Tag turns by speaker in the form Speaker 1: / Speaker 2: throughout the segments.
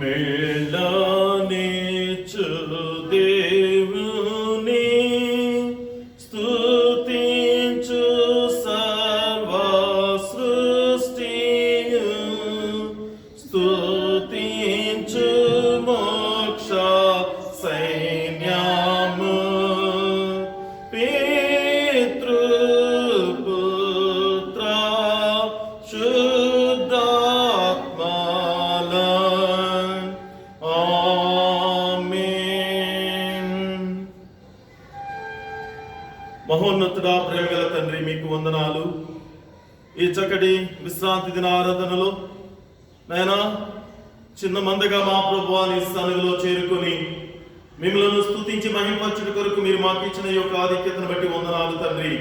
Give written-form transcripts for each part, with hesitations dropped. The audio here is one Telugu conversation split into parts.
Speaker 1: మేళానిచ్చు దేవుని స్తుతించు సర్వ సృష్టియు, స్తుతించు మోక్ష సైన్యము, పితృపుత్ర మహోన్నతుడా, ప్రేమగల తండ్రి, మీకు వందనాలు. ఈ చక్కటి విశ్రాంతి దిన ఆరాధనలో నాయనా చిన్న మందగా మా ప్రభువా నీ సన్నిధిలో చేరుకొని మిమ్మల్ని స్తుతించి మహిమపరచుట కొరకు మీరు మాకు ఇచ్చిన ఈ యొక్క ఆధిక్యతను బట్టి వందనాలు తండ్రి.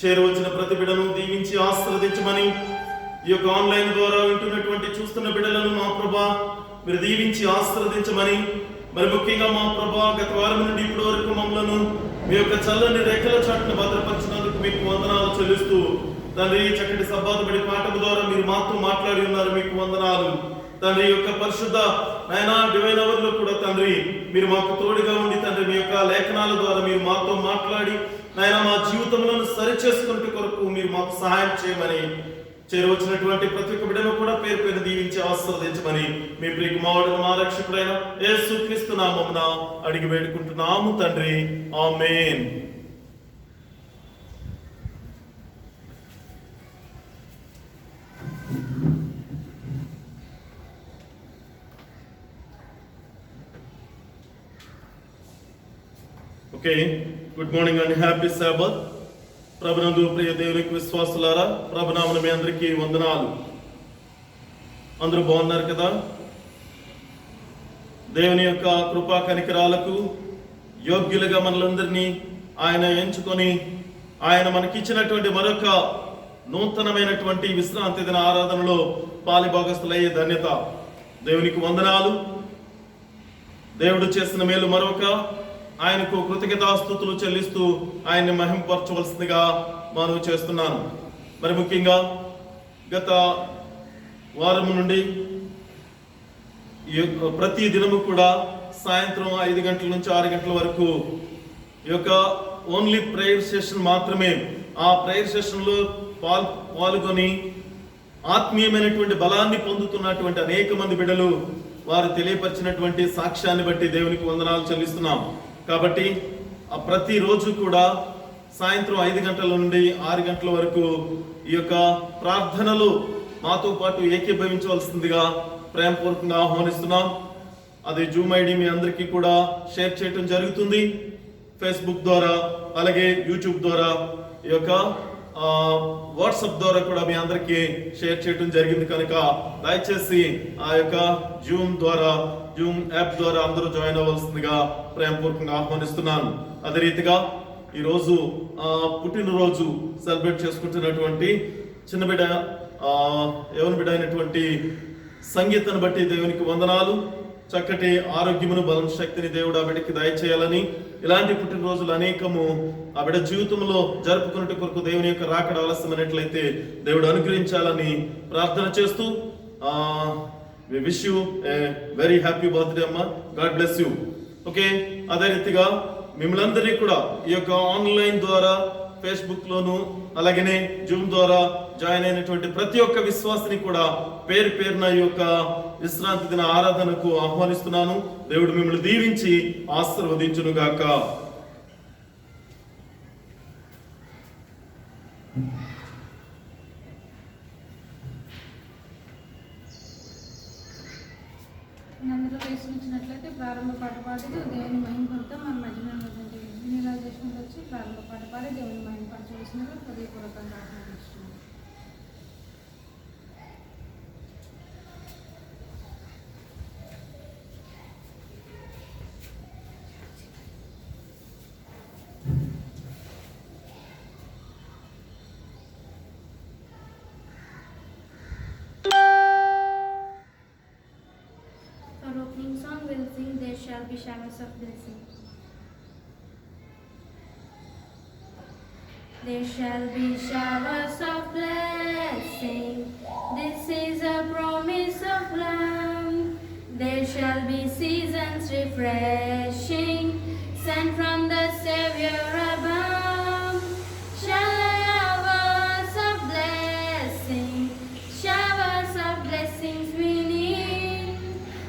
Speaker 1: చేరవచ్చిన ప్రతి బిడ్డను దీవించి ఆశీర్వదించమని, ఈ యొక్క ఆన్లైన్ ద్వారా వింటున్నటువంటి చూస్తున్న బిడ్డలను మా ప్రభా మీరు దీవించి ఆశీర్వదించమని, మరి ముఖ్యంగా మా ప్రభా గత వారం నుండి ఇప్పటి వరకు మమ్మలను మీ యొక్క చల్లని రెక్కల చాటును భద్రపరిచినందుకు మీకు వందనాలు చెల్లిస్తూ తండ్రి, చక్కటి సబ్బాతుబడి పాఠం ద్వారా మీరు మాతో మాట్లాడి ఉన్నారు, మీకు వందనాలు తండ్రి. యొక్క పరిశుద్ధ నాయనా డివైన్ అవర్ లో కూడా తండ్రి మీరు మాకు తోడుగా ఉండి తండ్రి మీ యొక్క లేఖనాల ద్వారా మీరు మాతో మాట్లాడి నాయనా మా జీవితంలో సరి చేసుకునే కొరకు మీరు మాకు సహాయం చేయమని, చేరవచ్చినటువంటి ప్రతి ఒక్క బిడ్డను కూడా పేరు పేరు దీవించి ఆశీర్వదించమని మీ ప్రియ కుమారుడు మా రక్షకుడైన యేసుక్రీస్తు నామమున అడిగి వేడుకుంటున్నాము తండ్రి, amen. Okay, good morning and happy Sabbath. ప్రభునందు ప్రియ దేవునికి విశ్వాసులారా, ప్రభునామన మీ అందరికీ వందనాలు. అందరూ బాగున్నారు కదా? దేవుని యొక్క కృపా కనికరాలకు యోగ్యులుగా మనలందరినీ ఆయన ఎంచుకొని ఆయన మనకిచ్చినటువంటి మరొక నూతనమైనటువంటి విశ్రాంతి దిన ఆరాధనలో పాలిభాగస్తులయ్యే ధన్యత దేవునికి వందనాలు. దేవుడు చేసిన మేలు మరొక ఆయనకు కృతజ్ఞతాస్తుతులు చెల్లిస్తూ ఆయన్ని మహింపరచవలసిందిగా మనవి చేస్తున్నాను. మరి ముఖ్యంగా గత వారం నుండి ప్రతి దినము కూడా సాయంత్రం 5 గంటల నుంచి 6 గంటల వరకు ఈ యొక్క ఓన్లీ ప్రేయర్ సెషన్ మాత్రమే, ఆ ప్రేయర్ సెషన్లో పాల్గొని ఆత్మీయమైనటువంటి బలాన్ని పొందుతున్నటువంటి అనేక మంది బిడ్డలు వారు తెలియపరిచినటువంటి సాక్ష్యాన్ని బట్టి దేవునికి వందనాలు చెల్లిస్తున్నాం. కాబట్టి ప్రతిరోజు కూడా సాయంత్రం 5 గంటల నుండి 6 గంటల వరకు ఈ యొక్క ప్రార్థనలు మాతో పాటు ఏకీభవించవలసిందిగా ప్రేమపూర్వకంగా ఆహ్వానిస్తున్నాం. అది జూమ్ ఐడి మీ అందరికీ కూడా షేర్ చేయడం జరుగుతుంది. ఫేస్బుక్ ద్వారా, అలాగే యూట్యూబ్ ద్వారా, ఈ యొక్క వాట్సాప్ ద్వారా కూడా మీ అందరికీ షేర్ చేయడం జరిగింది. కనుక దయచేసి ఆ యొక్క జూమ్ యాప్ ద్వారా అందరూ జాయిన్ అవ్వాల్సిందిగా ప్రేమపూర్వకంగా ఆహ్వానిస్తున్నాను. అదే రీతిగా ఈరోజు పుట్టినరోజు సెలబ్రేట్ చేసుకుంటున్నటువంటి చిన్న బిడ్డ యవన బిడ్డ అయినటువంటి సంగీతాన్ని బట్టి దేవునికి వందనాలు. చక్కటి ఆరోగ్యమును, బలం, శక్తిని దేవుడు ఆ బిడ్డకి దయచేయాలని, ఇలాంటి పుట్టినరోజులు అనేకము ఆ బిడ్డ జీవితంలో జరుపుకున్నట్టు కొరకు దేవుని యొక్క రాకడ ఆలస్యమైనట్లయితే దేవుడు అనుగ్రహించాలని ప్రార్థన చేస్తూ we wish you a very happy birthday అమ్మా. God bless you. ఓకే, అదే రీతిగా మిమ్మల్ని కూడా ఈ యొక్క ఆన్లైన్ ద్వారా ఫేస్బుక్ లోను అలాగనే జూమ్ ద్వారా జాయిన్ అయినటువంటి ప్రతి ఒక్క విశ్వాసిని కూడా పేరు పేరున ఈ యొక్క విశ్రాంతి దిన ఆరాధనకు ఆహ్వానిస్తున్నాను. దేవుడు మిమ్మల్ని దీవించి ఆశీర్వదించును గాక.
Speaker 2: అందరూ వేసుకుంటున్నట్లయితే ప్రారంభ పాట పాడి దేవుని మహిమపడతాం. మన మధ్యన ఉన్నటువంటి రిలాక్సేషన్ వచ్చి ప్రారంభ పాట పాడి దేవుని మహిమపరచవలసినగా హృదయపూర్వకంగా ఆహ్వానిస్తున్నాం.
Speaker 3: There shall be showers of blessing. There shall be showers of blessing. This is a promise of love. There shall be seasons refreshing, sent from the Savior above. Showers of blessing, showers of blessings we need.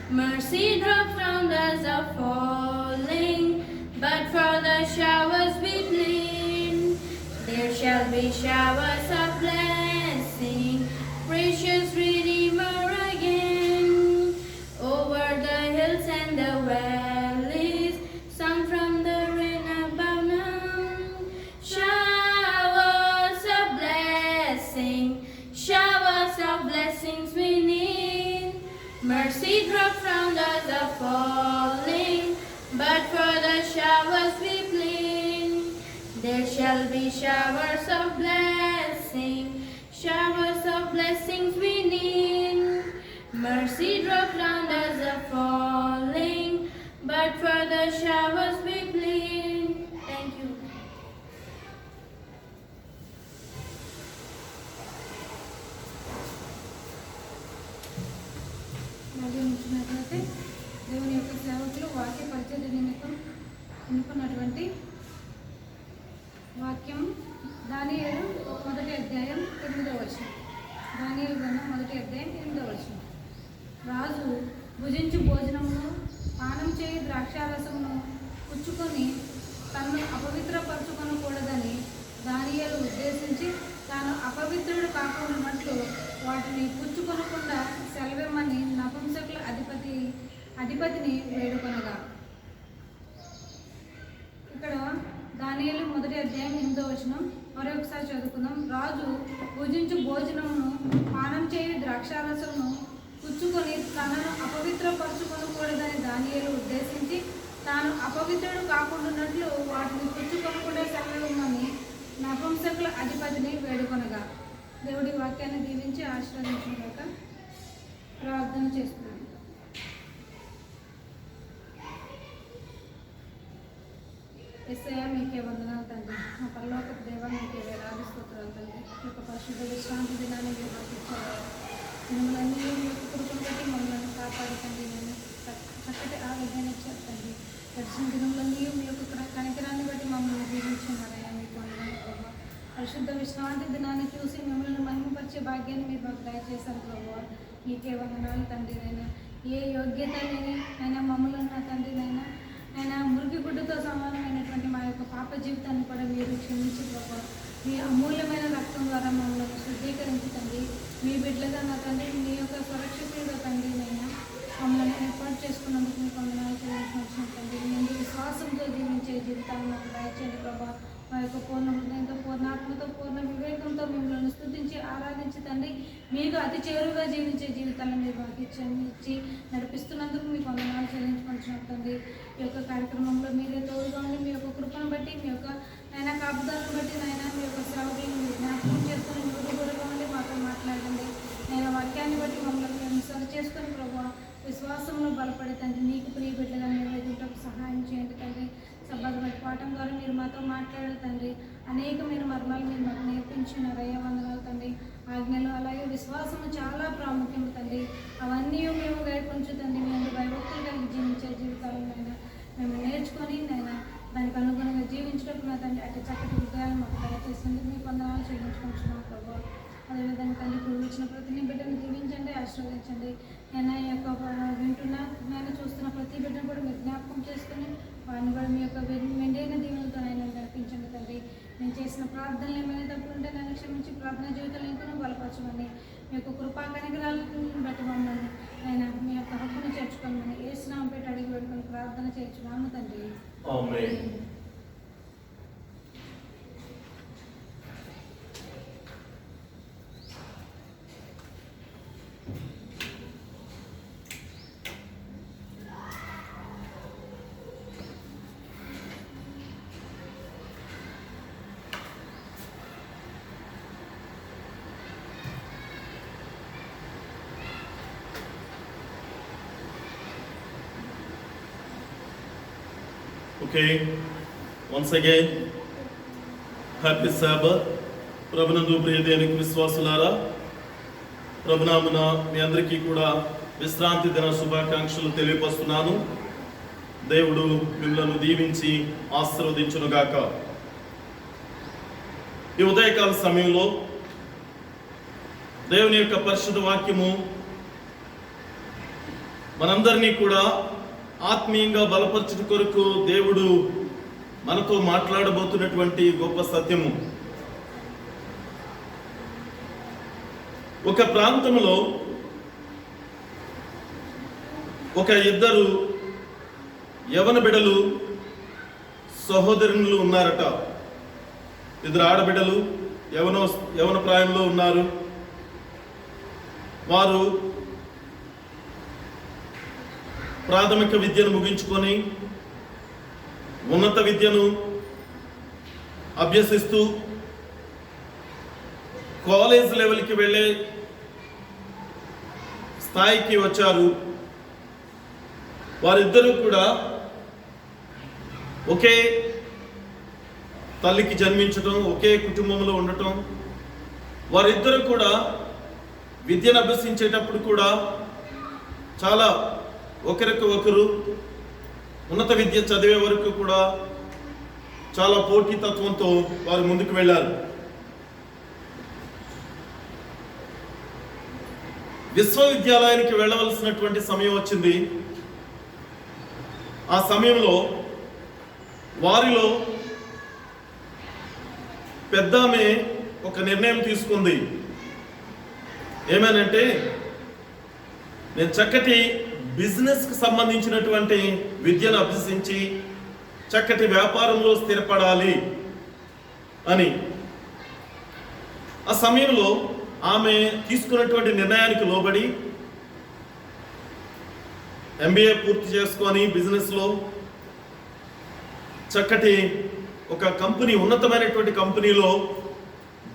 Speaker 3: Mercy drops round us are falling, but for the showers we plead. There shall be showers of blessing, precious Redeemer again. Over the hills and the valleys, sung from the rain above now. Showers of blessing, showers of blessings we need. Mercy drops round us are falling, but for the showers we plead. There shall be showers of blessing, showers of blessings we need. Mercy drops round us are falling, but for the showers we plead. Thank you.
Speaker 2: మళ్ళీ ఉంచినట్లయితే దేవుని యొక్క సేవకులు వాక్య పరిచర్య నిమిత్తం ఎన్నుకున్నటువంటి వాక్యం దానియేలు 1వ అధ్యాయం 8వ వచనం. దానియేలు గ్రంథం 1వ అధ్యాయం 8వ వచనం. రాజు భుజించు భోజనమును పానం చేయి ద్రాక్షారసమును పుచ్చుకొని తనను అపవిత్రపరచుకొనకూడదని దానియేలు ఉద్దేశించి తాను అపవిత్రుడు కాకుండానట్లు వాటిని పుచ్చుకొనకుండా సెలవిమ్మని నపుంసకుల అధిపతిని వేడుకొనగా. ఇక్కడ దానియేలు 1వ అధ్యాయం 8వ వచనం మరొకసారి చదువుకుందాం. రాజు భుజించు భోజనమును పానం చేయి ద్రాక్షారసమును పుచ్చుకొని తనను అపవిత్రపరచుకొనకూడదని దానియేలు ఉద్దేశించి తాను అపవిత్రుడు కాకుండానట్లు వాటిని పుచ్చుకొనకుండా సెలవిమ్మని నపుంసకుల అధిపతిని వేడుకొనగా. దేవుడి వాక్యాన్ని దీవించి ఆశీర్వదించుగాక. ప్రార్థన చేస్తున్నాను. యేసయ్య మీకే వందనాలు తండ్రి. మా పరలోక దేవ మీకే వేలాది స్తోత్రాలు తండ్రి. ఈ యొక్క పరిశుద్ధ విశ్రాంతి దినాన్ని మీరు మాకు ఇచ్చారు. మిమ్మల్ని మీ యొక్క కృపను బట్టి మమ్మల్ని కాపాడుతండి. నేను చక్కటి ఆరోగ్యాన్ని ఇచ్చారు తండ్రి. దర్శన దినంలో మీ యొక్క కనికరాన్ని బట్టి మమ్మల్ని దీవించున్నారయ్యా. మీకు వందనాలు ప్రభావ. పరిశుద్ధ విశ్రాంతి దినాన్ని చూసి మిమ్మల్ని మహిమపరిచే భాగ్యాన్ని మీరు మాకు దయచేశారు ప్రభావ. మీకే వందనాలు తండ్రి. నైనా ఏ యోగ్యత లేని అయినా మమ్మల్ని నా తండ్రి నైనా మురికి గుడ్డతో సమానమైనటువంటి మా యొక్క పాప జీవితాన్ని కూడా మీరు క్షమించి ప్రభావ. మీ అమూల్యమైన రక్తం ద్వారా మమ్మల్ని శుద్ధీకరించండి. మీ బిడ్డలుగా నా తండ్రి మీ యొక్క సురక్షితులుగా తండ్రి నైనా మమ్మల్ని ఏర్పాటు చేసుకున్నందుకు మీకు వందనాలు చెల్లించిన తండ్రి. నేను విశ్వాసంతో జీవించే జీవితాన్ని మాకు దయచేయండి ప్రభావ. మా యొక్క పూర్ణ హృదయంతో పూర్ణాత్మతో పూర్ణ వివేకంతో మిమ్మల్ని స్తుతించి ఆరాధించి తండ్రి మీకు అతి చేరువుగా జీవించే జీవితాలను మీరు మాకు ఇచ్చి నడిపిస్తున్నందుకు మీకు వందనాలు చెల్లించుకుంటున్నాం తండ్రి. ఈ యొక్క కార్యక్రమంలో మీరే తోడుగా ఉండి మీ యొక్క కృపను బట్టి మీ యొక్క నాయన కాపుదాలను బట్టి నాయన మీ యొక్క సేవకులను మీరు జ్ఞాపకం చేసుకుని గురుగురుగా ఉండి మాతో మాట్లాడండి. నేను వాక్యాన్ని బట్టి మమ్మల్ని మేము సరి చేసుకుని ప్రభావ విశ్వాసంలో బలపడే తండ్రి నీకు ప్రియ బిడ్డగా నిర్వహించడానికి సహాయం చేయండి తండ్రి. సబ్బాదు బట్టి పాఠం ద్వారా మీరు మాతో మాట్లాడారు తండ్రి. అనేకమైన మర్మాలు మీరు మాకు నేర్పించినారయ్యా. వందనాలు తండ్రి. ఆజ్ఞలు అలాగే విశ్వాసము చాలా ప్రాముఖ్యం తండ్రి. అవన్నీ మేము గైకొంచు తండ్రి. మేము భయభక్తులు కలిగి జీవించే జీవితాలనైనా మేము నేర్చుకొని నైనా దానికి అనుగుణంగా జీవించడం నా తండ్రి అటు చక్కటి హృదయాలు మాకు దయచేసింది. మీకు వందనాలు చెల్లించుకుంటున్నాం ప్రభావ. అదేవిధంగా తండ్రి ఇప్పుడు వచ్చిన ప్రతి బిడ్డను దీవించండి, ఆశీర్వదించండి. నేను ఈ యొక్క వింటున్నా నేను చూస్తున్న ప్రతి బిడ్డను కూడా మీరు జ్ఞాపకం చేసుకుని వారిని కూడా మీ యొక్క మెండైన దీవులతో ఆయన నడిపించండి తండ్రి. నేను చేసిన ప్రార్థనలు ఏమైనా తప్పులు ఉంటే నన్ను క్షమించి ప్రార్థన జీవితంలో ఇంకా బలపరచమని మీ యొక్క కృపా కనికరాలను బట్టి మమ్మల్ని ఆయన మీ యొక్క హక్కును చేర్చుకోమని ఏ స్నామం పెట్టి అడిగి పెట్టుకొని ప్రార్థన చేర్చున్నాము తండ్రి.
Speaker 1: ఆమేన్. Okay, once again, happy Sabbath. ప్రభునందు ప్రియ దేవునికి విశ్వాసులారా, ప్రభునామమున మీ అందరికీ కూడా విశ్రాంతి దిన శుభాకాంక్షలు తెలియపరుస్తున్నాను. దేవుడు మిమ్మల్ని దీవించి ఆశీర్వదించునుగాక. ఈ ఉదయకాల సమయంలో దేవుని యొక్క పరిశుద్ధ వాక్యము మనందరినీ కూడా ఆత్మీయంగా బలపరచుట కొరకు దేవుడు మనతో మాట్లాడబోతున్నటువంటి గొప్ప సత్యము. ఒక ప్రాంతంలో ఒక ఇద్దరు యవన బిడ్డలు సహోదరులు ఉన్నారట. ఇద్దరు ఆడబిడ్డలు యవన ప్రాయంలో ఉన్నారు. వారు ప్రాథమిక విద్యను ముగించుకొని ఉన్నత విద్యను అభ్యసిస్తూ కాలేజ్ లెవెల్కి వెళ్ళే స్థాయికి వచ్చారు. వారిద్దరూ కూడా ఒకే తల్లికి జన్మించటం, ఒకే కుటుంబంలో ఉండటం, వారిద్దరూ కూడా విద్యను అభ్యసించేటప్పుడు కూడా చాలా ఒకరికి ఒకరు ఉన్నత విద్య చదివే వరకు కూడా చాలా పోటీతత్వంతో వారు ముందుకు వెళ్ళారు. విశ్వవిద్యాలయానికి వెళ్ళవలసినటువంటి సమయం వచ్చింది. ఆ సమయంలో వారిలో పెద్దామె ఒక నిర్ణయం తీసుకుంది. ఏమనంటే, నేను చక్కటి బిజినెస్కి సంబంధించినటువంటి విద్యను అభ్యసించి చక్కటి వ్యాపారంలో స్థిరపడాలి అని. ఆ సమయంలో ఆమె తీసుకున్నటువంటి నిర్ణయానికి లోబడి MBA పూర్తి చేసుకొని బిజినెస్లో చక్కటి ఒక కంపెనీ, ఉన్నతమైనటువంటి కంపెనీలో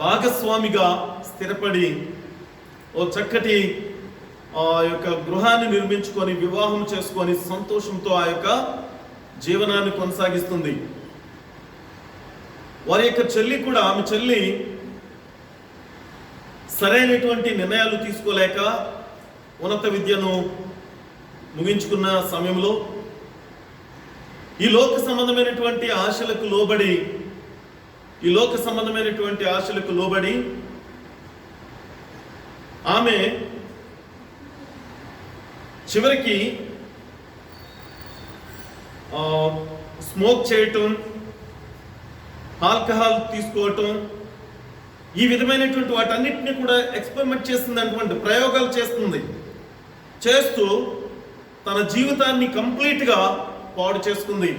Speaker 1: భాగస్వామిగా స్థిరపడి ఓ చక్కటి ఆ యొక్క గృహాన్ని నిర్మించుకొని వివాహం చేసుకొని సంతోషంతో ఆ యొక్క జీవనాన్ని కొనసాగిస్తుంది. వారి యొక్క చెల్లి కూడా, ఆమె చెల్లి సరైనటువంటి నిర్ణయాలు తీసుకోలేక ఉన్నత విద్యను ముగించుకున్న సమయంలో ఈ లోక సంబంధమైనటువంటి ఆశలకు లోబడి ఆమె చివరికి స్మోక్ చేయటం, ఆల్కహాల్ తీసుకోవటం, ఈ విధమైనటువంటి వాటన్నిటిని కూడా ఎక్స్పెరిమెంట్ చేస్తుంది, అటువంటి ప్రయోగాలు చేస్తూ తన జీవితాన్ని కంప్లీట్గా పాడు చేసుకుంది.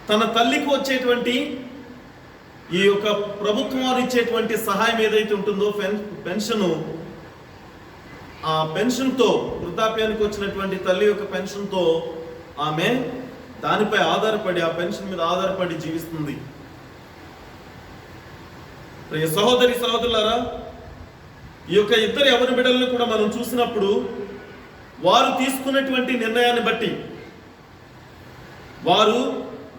Speaker 1: తన తల్లికి వచ్చేటువంటి ఈ యొక్క ప్రభుత్వం వారు ఇచ్చేటువంటి సహాయం ఏదైతే ఉంటుందో పెన్షను, ఆ పెన్షన్తో, వృద్ధాప్యానికి వచ్చినటువంటి తల్లి యొక్క పెన్షన్తో ఆమె దానిపై ఆధారపడి, ఆ పెన్షన్ మీద ఆధారపడి జీవిస్తుంది. సహోదరి సహోదరులారా, ఈ యొక్క ఇద్దరు యవన బిడ్డలను కూడా మనం చూసినప్పుడు వారు తీసుకున్నటువంటి నిర్ణయాన్ని బట్టి,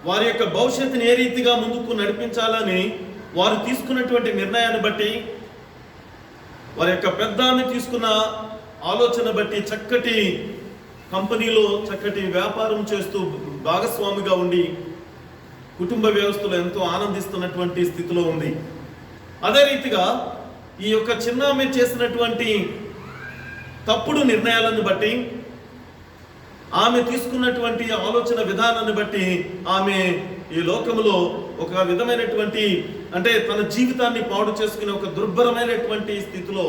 Speaker 1: వారి యొక్క భవిష్యత్తుని ఏ రీతిగా ముందుకు నడిపించాలని వారు తీసుకున్నటువంటి నిర్ణయాన్ని బట్టి, వారి యొక్క పెద్ద ఆమె తీసుకున్న ఆలోచన బట్టి చక్కటి కంపెనీలో చక్కటి వ్యాపారం చేస్తూ భాగస్వామిగా ఉండి కుటుంబ వ్యవస్థలో ఎంతో ఆనందిస్తున్నటువంటి స్థితిలో ఉంది. అదే రీతిగా ఈ యొక్క చిన్న ఆమె చేసినటువంటి తప్పుడు నిర్ణయాలను బట్టి, ఆమె తీసుకున్నటువంటి ఆలోచన విధానాన్ని బట్టి ఆమె ఈ లోకంలో ఒక విధమైనటువంటి, అంటే తన జీవితాన్ని పాడు చేసుకునే ఒక దుర్భరమైనటువంటి స్థితిలో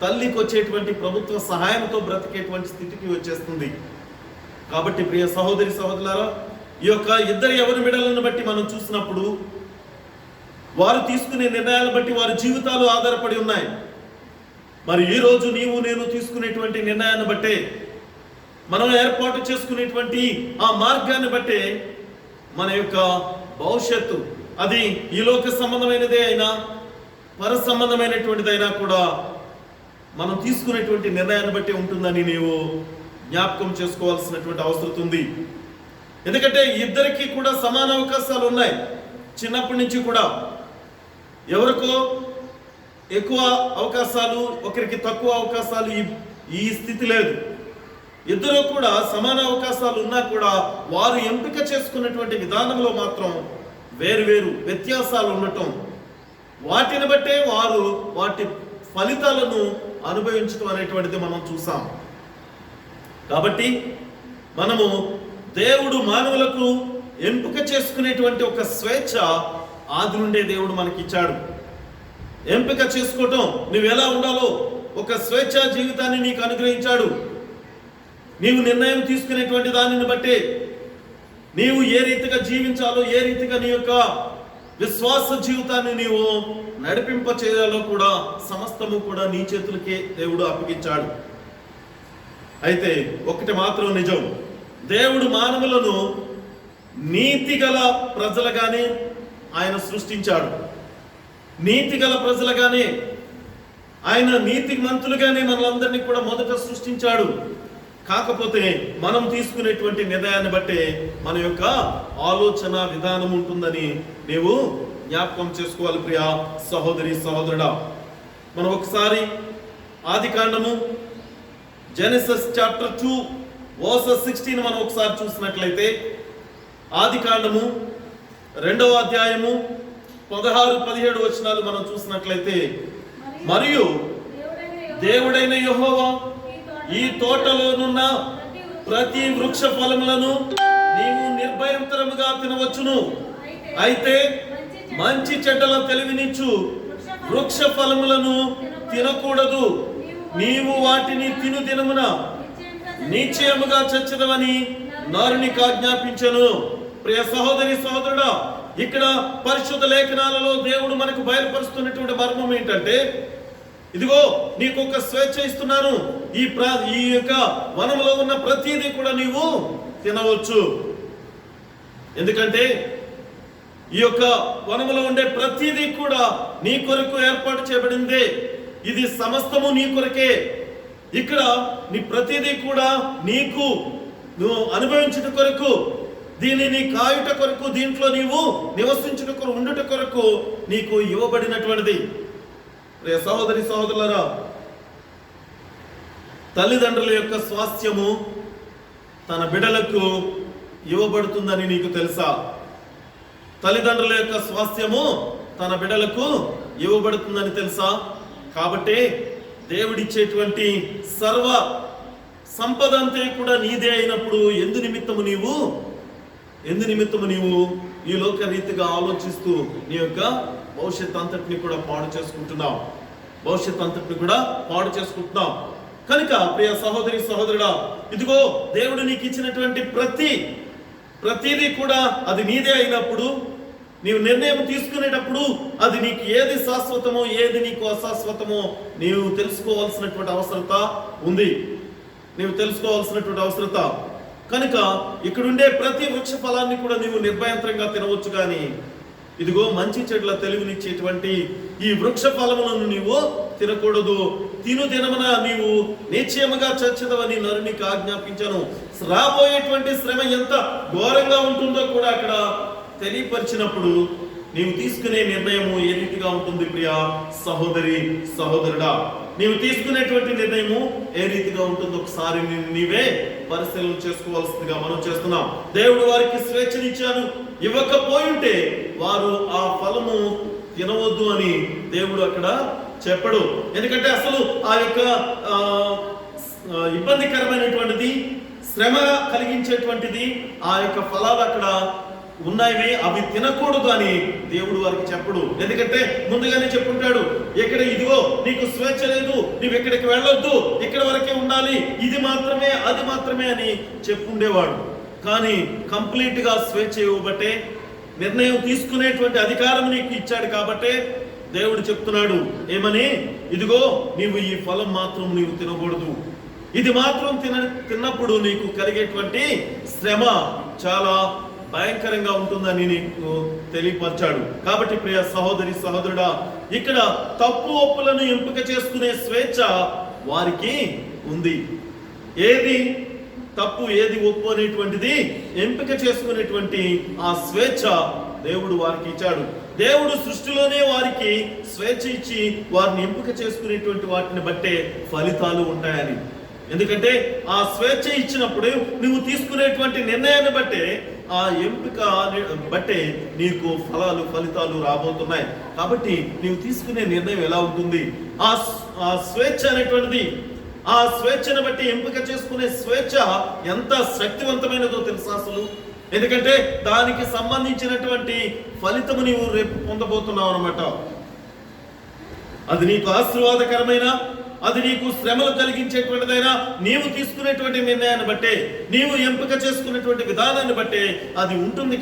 Speaker 1: తల్లికి వచ్చేటువంటి ప్రభుత్వ సహాయంతో బ్రతికేటువంటి స్థితికి వచ్చేస్తుంది. కాబట్టి ప్రియ సహోదరి సహోదరులారా, ఈ యొక్క ఇద్దరు యవన బిడ్డలను బట్టి మనం చూసినప్పుడు వారు తీసుకునే నిర్ణయాలను బట్టి వారి జీవితాలు ఆధారపడి ఉన్నాయి. మరి ఈ రోజు నీవు నేను తీసుకునేటువంటి నిర్ణయాన్ని బట్టే, మనం ఏర్పాటు చేసుకునేటువంటి ఆ మార్గాన్ని బట్టే మన యొక్క భవిష్యత్తు, అది ఈ లోక సంబంధమైనదే అయినా పర సంబంధమైనటువంటిదైనా కూడా మనం తీసుకునేటువంటి నిర్ణయాన్ని బట్టి ఉంటుందని నీవు జ్ఞాపకం చేసుకోవాల్సినటువంటి అవసరం ఉంది. ఎందుకంటే ఇద్దరికి కూడా సమాన అవకాశాలు ఉన్నాయి. చిన్నప్పటి నుంచి కూడా ఎవరికో ఎక్కువ అవకాశాలు, ఒకరికి తక్కువ అవకాశాలు ఈ స్థితి లేదు. ఇద్దరు కూడా సమాన అవకాశాలు ఉన్నా కూడా వారు ఎంపిక చేసుకున్నటువంటి విధానంలో మాత్రం వేరు వ్యత్యాసాలు ఉండటం, వాటిని బట్టే వారు వాటి ఫలితాలను అనుభవించడం అనేటువంటిది మనం చూసాం. కాబట్టి మనము దేవుడు మానవులకు ఎంపిక చేసుకునేటువంటి ఒక స్వేచ్ఛ ఆది నుండే దేవుడు మనకి ఇచ్చాడు. ఎంపిక చేసుకోవటం, నువ్వు ఎలా ఉండాలో ఒక స్వేచ్ఛ జీవితాన్ని నీకు అనుగ్రహించాడు. నీవు నిర్ణయం తీసుకునేటువంటి దానిని బట్టి నీవు ఏ రీతిగా జీవించాలో, ఏ రీతిగా నీ యొక్క విశ్వాస జీవితాన్ని నీవు నడిపింప చేయాలో కూడా సమస్తము కూడా నీ చేతులకే దేవుడు అప్పగించాడు. అయితే ఒకటి మాత్రం నిజం, దేవుడు మానవులను నీతిగల ప్రజలుగానే ఆయన సృష్టించాడు. నీతిగల ప్రజలుగానే ఆయన నీతిమంతులుగానే మనలందరినీ కూడా మొదట సృష్టించాడు. కాకపోతే మనం తీసుకునేటువంటి నిర్ణయాన్ని బట్టే మన యొక్క ఆలోచన విధానం ఉంటుందని నీవు జ్ఞాపకం చేసుకోవాలి ప్రియా సహోదరి సహోదరుడా. మనం ఒకసారి ఆది కాండము జెనసిస్ చాప్టర్ 2 వర్సెస్ 16 మనం ఒకసారి చూసినట్లయితే, ఆది కాండము 2వ అధ్యాయము 16-17 వచనాలు మనం చూసినట్లయితే, మరియు దేవుడైన యెహోవా ఈ తోటలోనున్న ప్రతి వృక్ష ఫలములను నీవు నిర్భయంతరముగా తినవచ్చును, అయితే మంచి చెడ్డల తెలివినిచ్చు వృక్ష ఫలములను తినకూడదు, నీవు వాటిని తిను దినమున నిశ్చయముగా చచ్చదవని నరునికి ఆజ్ఞాపించెను. ప్రియ సహోదరి సహోదరుడా, ఇక్కడ పరిశుద్ధ లేఖనాలలో దేవుడు మనకు బయలుపరుస్తున్నటువంటి మర్మం ఏంటంటే, ఇదిగో నీకు ఒక స్వేచ్ఛ ఇస్తున్నాను, ఈ యొక్క వనంలో ఉన్న ప్రతిదీ కూడా నీవు తినవచ్చు. ఎందుకంటే ఈ యొక్క వనములో ఉండే ప్రతిదీ కూడా నీ కొరకు ఏర్పాటు చేయబడిందే. ఇది సమస్తము నీ కొరకే. ఇక్కడ నీ ప్రతిదీ కూడా నీకు నువ్వు అనుభవించుట కొరకు, దీనిని కాయుట కొరకు, దీంట్లో నీవు నివసించుట కొరకు, ఉండుట కొరకు నీకు ఇవ్వబడినటువంటిది. ప్రియ సహోదరి సహోదరులారా, తల్లిదండ్రుల యొక్క స్వాస్థ్యము తన బిడ్డలకు ఇవ్వబడుతుందని నీకు తెలుసా? తల్లిదండ్రుల యొక్క స్వాస్థ్యము తన బిడ్డలకు ఇవ్వబడుతుందని తెలుసా? కాబట్టి దేవుడిచ్చేటువంటి సర్వ సంపద అంతే కూడా నీదే అయినప్పుడు ఎందు నిమిత్తము నీవు ఈ లోక రీతిగా ఆలోచిస్తూ నీ యొక్క భవిష్యత్ అంతటిని కూడా పాడు చేసుకుంటున్నావు. కనుక ప్రియ సహోదరి సహోదరుడా, ఇదిగో దేవుడు నీకు ఇచ్చినటువంటి ప్రతిదీ కూడా అది నీదే అయినప్పుడు, నీవు నిర్ణయం తీసుకునేటప్పుడు అది నీకు ఏది శాశ్వతమో ఏది నీకు అశాశ్వతమో నీవు తెలుసుకోవాల్సినటువంటి అవసరత ఉంది. కనుక ఇక్కడుండే ప్రతి వృక్ష ఫలాన్ని కూడా నీవు నిర్భయంతరంగా తినవచ్చు, కానీ ఇదిగో మంచి చెట్ల తెలివినిచ్చేటువంటి ఈ వృక్ష ఫలములను నీవు తినకూడదు, తిను దినమున నీవు నిశ్చయముగా చచ్చదవని నరునికి ఆజ్ఞాపించాను. రాబోయేటువంటి శ్రమ ఎంత ఘోరంగా ఉంటుందో కూడా అక్కడ తెలియపరిచినప్పుడు నీవు తీసుకునే నిర్ణయము ఏ రీతిగా ఉంటుంది ప్రియా సహోదరి సహోదరుడా? నీవు తీసుకునేటువంటి నిర్ణయము ఏ రీతిగా ఉంటుందో ఒకసారి నీవే పరిశీలన చేసుకోవాల్సిందిగా మనం చేస్తున్నాం. దేవుడు వారికి స్వేచ్ఛనిచ్చాను, ఇవ్వకపోయింటే వారు ఆ ఫలము తినవద్దు అని దేవుడు అక్కడ చెప్పడు. ఎందుకంటే అసలు ఆ యొక్క ఇబ్బందికరమైనటువంటిది, శ్రమ కలిగించేటువంటిది ఆ యొక్క ఫలాలు అక్కడ ఉన్నాయి, అవి తినకూడదు అని దేవుడు వారికి చెప్పడు. ఎందుకంటే ముందుగానే చెప్పుంటాడు, ఇక్కడ ఇదిగో నీకు స్వేచ్ఛ లేదు, నువ్వు ఎక్కడికి వెళ్ళొద్దు, ఇక్కడ వరకే ఉండాలి, ఇది మాత్రమే అది మాత్రమే అని చెప్పుండేవాడు. కానీ కంప్లీట్ గా స్వేచ్ఛ ఇవ్వబట్టే, నిర్ణయం తీసుకునేటువంటి అధికారం నీకు ఇచ్చాడు కాబట్టే దేవుడు చెప్తున్నాడు ఏమని, ఇదిగో నీవు ఈ ఫలం మాత్రం నీవు తినకూడదు, ఇది మాత్రం తిన్నప్పుడు నీకు కలిగేటువంటి శ్రమ చాలా భయంకరంగా ఉంటుందని నీకు తెలియపరిచాడు. కాబట్టి ప్రియ సహోదరి సహోదరుడా, ఇక్కడ తప్పు ఒప్పులను ఎంపిక చేసుకునే స్వేచ్ఛ వారికి ఉంది. ఏది తప్పు ఏది ఒప్పు అనేటువంటిది ఎంపిక చేసుకునేటువంటి ఆ స్వేచ్ఛ దేవుడు వారికి ఇచ్చాడు. దేవుడు సృష్టిలోనే వారికి స్వేచ్ఛ ఇచ్చి వారిని ఎంపిక చేసుకునేటువంటి వాటిని బట్టే ఫలితాలు ఉంటాయని. ఎందుకంటే ఆ స్వేచ్ఛ ఇచ్చినప్పుడు నువ్వు తీసుకునేటువంటి నిర్ణయాన్ని బట్టే, ఆ ఎంపిక బట్టే నీకు ఫలితాలు రాబోతున్నాయి. కాబట్టి నీవు తీసుకునే నిర్ణయం ఎలా ఉంటుంది? ఆ స్వేచ్ఛ అనేటువంటిది, ఆ స్వేచ్ఛను బట్టి ఎంపిక చేసుకునే స్వేచ్ఛ ఎంత శక్తివంతమైనదో తెలుసా అసలు? ఎందుకంటే దానికి సంబంధించినటువంటి ఫలితము నీవు రేపు పొందబోతున్నావు అన్నమాట. అది నీకు ఆశీర్వాదకరమైన, అది నీకు శ్రమలు కలిగించేటువంటిదైనా, నీవు తీసుకునేటువంటి నిర్ణయాన్ని బట్టే, నీవు ఎంపిక చేసుకునేటువంటి విధానాన్ని బట్టే అది ఉంటుంది.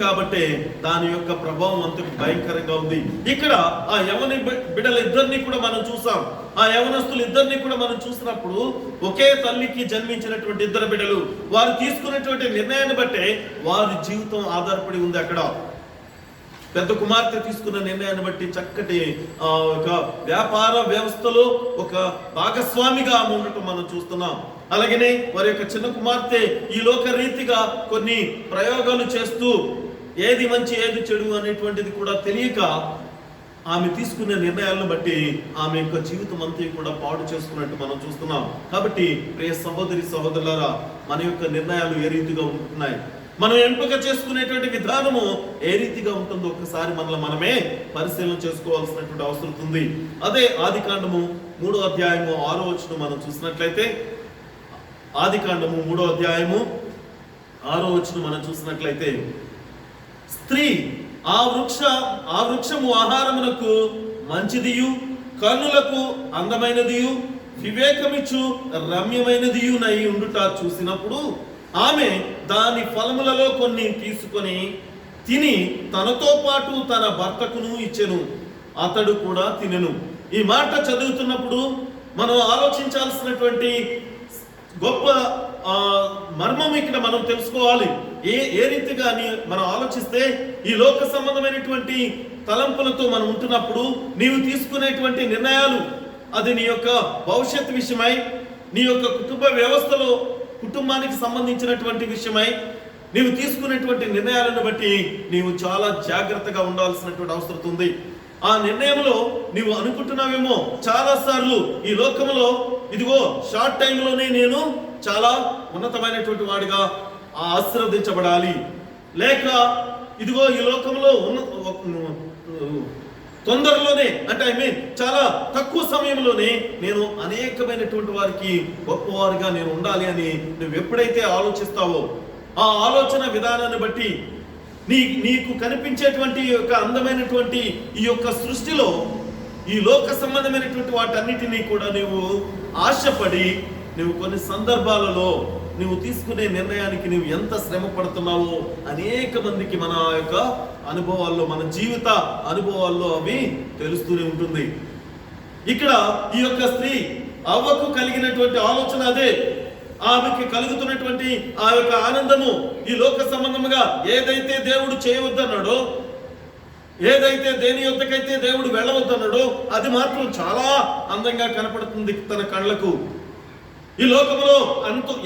Speaker 1: కాబట్టి దాని యొక్క ప్రభావం అంత భయంకరంగా ఉంది. ఇక్కడ ఆ యవన బిడ్డలిద్దరినీ కూడా మనం చూసాం. ఆ యవనస్తులు ఇద్దరిని కూడా మనం చూసినప్పుడు ఒకే తల్లికి జన్మించినటువంటి ఇద్దరు బిడ్డలు, వారు తీసుకున్నటువంటి నిర్ణయాన్ని బట్టే వారి జీవితం ఆధారపడి ఉంది. అక్కడ పెద్ద కుమార్తె తీసుకున్న నిర్ణయాన్ని బట్టి చక్కటి ఒక వ్యాపార వ్యవస్థలో ఒక భాగస్వామిగా ఆమె ఉండటం మనం చూస్తున్నాం. అలాగనే వారి యొక్క చిన్న కుమార్తె ఈ లోక రీతిగా కొన్ని ప్రయోగాలు చేస్తూ ఏది మంచి ఏది చెడు అనేటువంటిది కూడా తెలియక ఆమె తీసుకునే నిర్ణయాలను బట్టి ఆమె యొక్క జీవితం అంతా కూడా పాడు చేసుకున్నట్టు మనం చూస్తున్నాం. కాబట్టి ప్రియ సహోదరి సహోదరులారా, మన యొక్క నిర్ణయాలు ఏ రీతిగా ఉంటున్నాయి, మనం ఎంపిక చేసుకునేటువంటి విధానము ఏ రీతిగా ఉంటుందో ఒకసారి మనమే పరిశీలన చేసుకోవాల్సినటువంటి అవసరం ఉంది. అదే ఆదికాండము 3వ అధ్యాయము 6వ వచనం మనం చూసినట్లయితే, ఆదికాండము 3వ అధ్యాయము 6వ వచనం మనం చూసినట్లయితే, స్త్రీ ఆ వృక్షము ఆహారమునకు మంచిదియు, కన్నులకు అందమైనదియు, వివేకమిచ్చు రమ్యమైనదియునై ఉండుట చూసినప్పుడు ఆమె దాని ఫలములలో కొన్ని తీసుకొని తిని తనతో పాటు తన భర్తకును ఇచ్చెను, అతడు కూడా తినెను. ఈ మాట చదువుతున్నప్పుడు మనం ఆలోచించాల్సినటువంటి గొప్ప మర్మం ఇక్కడ మనం తెలుసుకోవాలి. ఏ రీతిగా మనం ఆలోచిస్తే ఈ లోక సంబంధమైనటువంటి తలంపులతో మనం ఉంటున్నప్పుడు నీవు తీసుకునేటువంటి నిర్ణయాలు, అది నీ యొక్క భవిష్యత్తు విషయమై, నీ యొక్క కుటుంబ వ్యవస్థలో కుటుంబానికి సంబంధించినటువంటి విషయమై నీవు తీసుకునేటువంటి నిర్ణయాలను బట్టి నీవు చాలా జాగ్రత్తగా ఉండాల్సినటువంటి అవసరం ఉంది. ఆ నిర్ణయంలో నీవు అనుకుంటున్నావేమో చాలా సార్లు ఈ లోకంలో ఇదిగో షార్ట్ టైంలోనే నేను చాలా ఉన్నతమైనటువంటి వాడిగా ఆశీర్వదించబడాలి, లేక ఇదిగో ఈ లోకంలో తొందరలోనే అంటే చాలా తక్కువ సమయంలోనే నేను అనేకమైనటువంటి వారికి గొప్పవారిగా నేను ఉండాలి అని నువ్వు ఎప్పుడైతే ఆలోచిస్తావో, ఆ ఆలోచన విధానాన్ని బట్టి నీకు కనిపించేటువంటి యొక్క అందమైనటువంటి ఈ యొక్క సృష్టిలో ఈ లోక సంబంధమైనటువంటి వాటన్నిటినీ కూడా నువ్వు ఆశపడి నువ్వు కొన్ని సందర్భాలలో నువ్వు తీసుకునే నిర్ణయానికి నువ్వు ఎంత శ్రమ పడుతున్నావో అనేక మందికి మన యొక్క అనుభవాల్లో, మన జీవిత అనుభవాల్లో అవి తెలుస్తూనే ఉంటుంది. ఇక్కడ ఈ యొక్క స్త్రీ అవ్వకు కలిగినటువంటి ఆలోచన అదే. ఆమెకి కలుగుతున్నటువంటి ఆ యొక్క ఆనందము ఈ లోక సంబంధముగా ఏదైతే దేవుడు చేయవద్దన్నాడో, ఏదైతే దేని యొద్దకైతే దేవుడు వెళ్ళవద్దన్నాడో అది మాత్రం చాలా అందంగా కనపడుతుంది తన కళ్ళకు. ఈ లోకంలో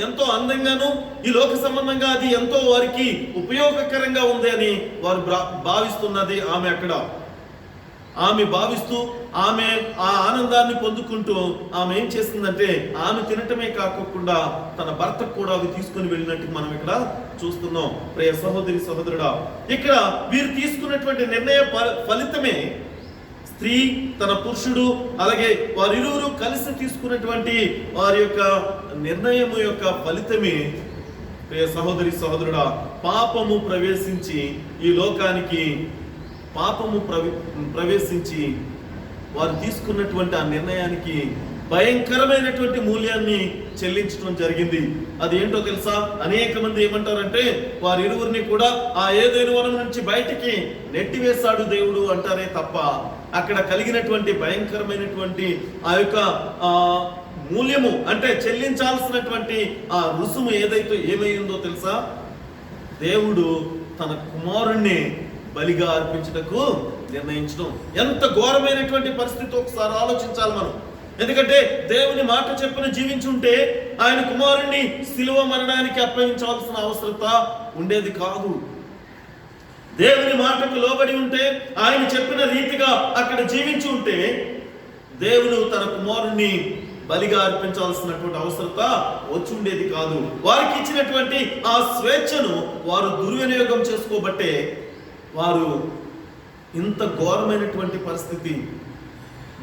Speaker 1: ఎంతో అందంగాను, ఈ లోక సంబంధంగా అది ఎంతో వారికి ఉపయోగకరంగా ఉంది అని వారు భావిస్తున్నది ఆమె. అక్కడ ఆమె భావిస్తూ ఆమె ఆ ఆనందాన్ని పొందుకుంటూ ఆమె ఏం చేస్తుందంటే ఆమె తినటమే కాకుండా తన భర్తకు కూడా అవి తీసుకుని వెళ్ళినట్టు మనం ఇక్కడ చూస్తున్నాం. ప్రియ సహోదరి సహోదరుడా, ఇక్కడ వీరు తీసుకున్నటువంటి నిర్ణయ ఫలితమే స్త్రీ తన పురుషుడు అలాగే వారిరువురు కలిసి తీసుకున్నటువంటి వారి యొక్క నిర్ణయం యొక్క ఫలితమే ప్రియ సహోదరి సహోదరుడా, పాపము ప్రవేశించి ఈ లోకానికి ప్రవేశించి వారు తీసుకున్నటువంటి ఆ నిర్ణయానికి భయంకరమైనటువంటి మూల్యాన్ని చెల్లించడం జరిగింది. అది ఏంటో తెలుసా? అనేక మంది ఏమంటారంటే వారిరువురిని కూడా ఆ ఏదైనా వనం నుంచి బయటికి నెట్టివేశాడు దేవుడు అంటారే తప్ప అక్కడ కలిగినటువంటి భయంకరమైనటువంటి ఆ యొక్క మూల్యము అంటే చెల్లించాల్సినటువంటి ఆ రుసుము ఏదైతే ఏమైందో తెలుసా? దేవుడు తన కుమారుణ్ణి బలిగా అర్పించుటకు నిర్ణయించడం. ఎంత ఘోరమైనటువంటి పరిస్థితి ఒకసారి ఆలోచించాలి మనం. ఎందుకంటే దేవుని మాట చెప్పిన జీవించుంటే ఆయన కుమారుణ్ణి శిలువ మరణానికి అప్పగించాల్సిన అవసరత ఉండేది కాదు. దేవుని మాటకు లోబడి ఉంటే, ఆయన చెప్పిన రీతిగా అక్కడ జీవించి ఉంటే దేవుడు తన కుమారుణ్ణి బలిగా అర్పించాల్సినటువంటి అవసరత వచ్చి ఉండేది కాదు. వారికి ఇచ్చినటువంటి ఆ స్వేచ్ఛను వారు దుర్వినియోగం చేసుకోబట్టే వారు ఇంత ఘోరమైనటువంటి పరిస్థితి.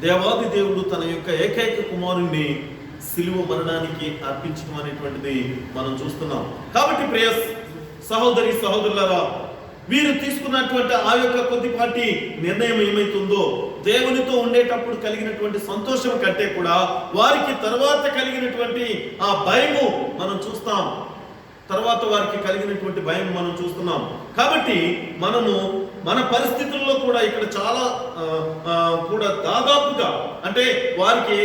Speaker 1: దేవాది దేవుడు తన యొక్క ఏకైక కుమారుణ్ణి సిలువ మరణానికి అర్పించడం అనేటువంటిది మనం చూస్తున్నాం. కాబట్టి ప్రియ సహోదరి సహోదరులారా, వీరు తీసుకున్నటువంటి ఆ యొక్క కొద్దిపాటి నిర్ణయం ఏమైతుందో దేవునితో ఉండేటప్పుడు కలిగినటువంటి సంతోషం కంటే కూడా వారికి తర్వాత కలిగినటువంటి ఆ భయము మనం చూస్తాం. తర్వాత వారికి కలిగినటువంటి భయం మనం చూస్తున్నాం. కాబట్టి మనము మన పరిస్థితుల్లో కూడా ఇక్కడ చాలా కూడా దాదాపుగా అంటే వారికి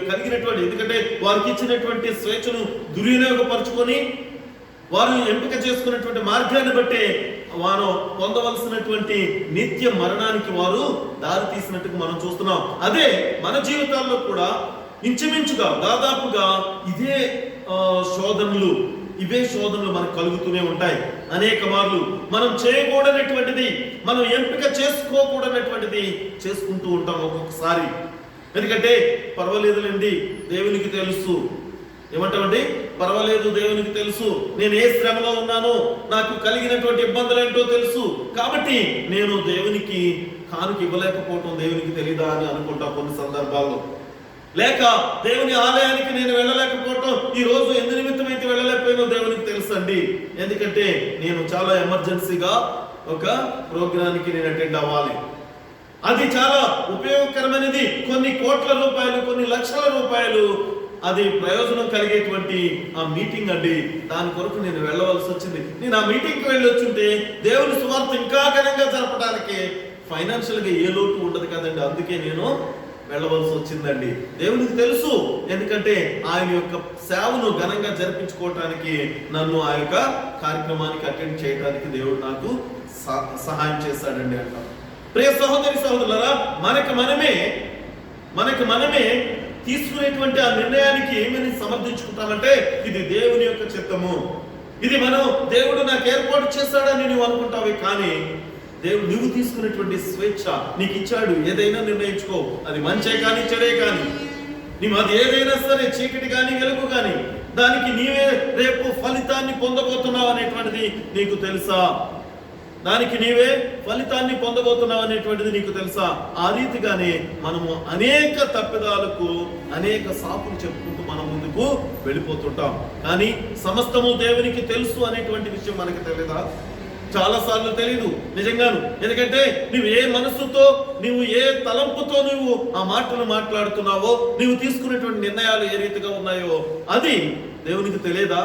Speaker 1: కలిగినటువంటి, ఎందుకంటే వారికి ఇచ్చినటువంటి స్వేచ్ఛను దుర్వినియోగపరుచుకొని వారు ఎంపిక చేసుకున్నటువంటి మార్గాన్ని బట్టి వారు పొందవలసినటువంటి నిత్య మరణానికి వారు దారి తీసినట్టుగా మనం చూస్తున్నాం. అదే మన జీవితాల్లో కూడా ఇంచుమించుగా దాదాపుగా ఇవే శోధనలు మనకు కలుగుతూనే ఉంటాయి. అనేక మార్లు మనం చేయకూడనటువంటిది, మనం ఎంపిక చేసుకోకూడనటువంటిది చేసుకుంటూ ఉంటాం ఒక్కొక్కసారి. ఎందుకంటే పర్వాలేదులేండి, దేవునికి తెలుసు. ఏమంటామండి? పర్వాలేదు, దేవునికి తెలుసు, నేను ఏ శ్రమలో ఉన్నానో, నాకు కలిగినటువంటి ఇబ్బందులు ఏంటో తెలుసు, కాబట్టి నేను దేవునికి కానుక ఇవ్వలేకపోవటం దేవునికి తెలీదా అని అనుకుంటాం కొన్ని సందర్భాల్లో. లేక దేవుని ఆలయానికి నేను వెళ్ళలేకపోవటం, ఈ రోజు ఎందు నిమిత్తమైతే వెళ్ళలేకపోయినో దేవునికి తెలుసు అండి, ఎందుకంటే నేను చాలా ఎమర్జెన్సీగా ఒక ప్రోగ్రానికి నేను అటెండ్ అవ్వాలి, అది చాలా ఉపయోగకరమైనది, కొన్ని కోట్ల రూపాయలు, కొన్ని లక్షల రూపాయలు అది ప్రయోజనం కలిగేటువంటి ఆ మీటింగ్ అండి, దాని కొరకు నేను వెళ్ళవలసి వచ్చింది. నేను ఆ మీటింగ్కి వెళ్ళి వచ్చుంటే దేవుని సువార్త ఇంకా ఘనంగా జరపడానికి ఫైనాన్షియల్గా ఏ లోటు ఉండదు కదండి, అందుకే నేను వెళ్ళవలసి వచ్చిందండి. దేవునికి తెలుసు, ఎందుకంటే ఆయన యొక్క సేవను ఘనంగా జరిపించుకోవటానికి, నన్ను ఆ యొక్క కార్యక్రమానికి అటెండ్ చేయడానికి దేవుడు నాకు సహాయం చేశాడండి అంట. ప్రియ సహోదరి సహోదరులారా, మనకి మనమే తీసుకునేటువంటి ఆ నిర్ణయానికి ఏమని సమర్థించుకుంటామంటే ఇది దేవుని యొక్క చిత్తము, ఇది దేవుడు నాకు ఏర్పాటు చేశాడని నువ్వు అనుకుంటావే, కానీ దేవుడు నువ్వు తీసుకునేటువంటి స్వేచ్ఛ నీకు ఇచ్చాడు. ఏదైనా నిర్ణయించుకో, అది మంచే కానీ చెడే కానీ, నీవు అది ఏదైనా సరే, చీకటి కానీ వెలుగు కానీ, దానికి నీవే రేపు ఫలితాన్ని పొందబోతున్నావు అనేటువంటిది నీకు తెలుసా? దానికి నీవే ఫలితాన్ని పొందబోతున్నావు అనేటువంటిది నీకు తెలుసా? ఆ రీతిగానే మనము అనేక తప్పిదాలకు అనేక సాకులు చెప్పుకుంటూ మనం ముందుకు వెళ్ళిపోతుంటాం. కానీ సమస్తము దేవునికి తెలుసు అనేటువంటి విషయం మనకి తెలియదా? చాలా సార్లు తెలియదు నిజంగాను. ఎందుకంటే నువ్వు ఏ మనసుతో, నువ్వు ఏ తలంపుతో నువ్వు ఆ మాటలు మాట్లాడుతున్నావో, నువ్వు తీసుకునేటువంటి నిర్ణయాలు ఏ రీతిగా ఉన్నాయో అది దేవునికి తెలియదా?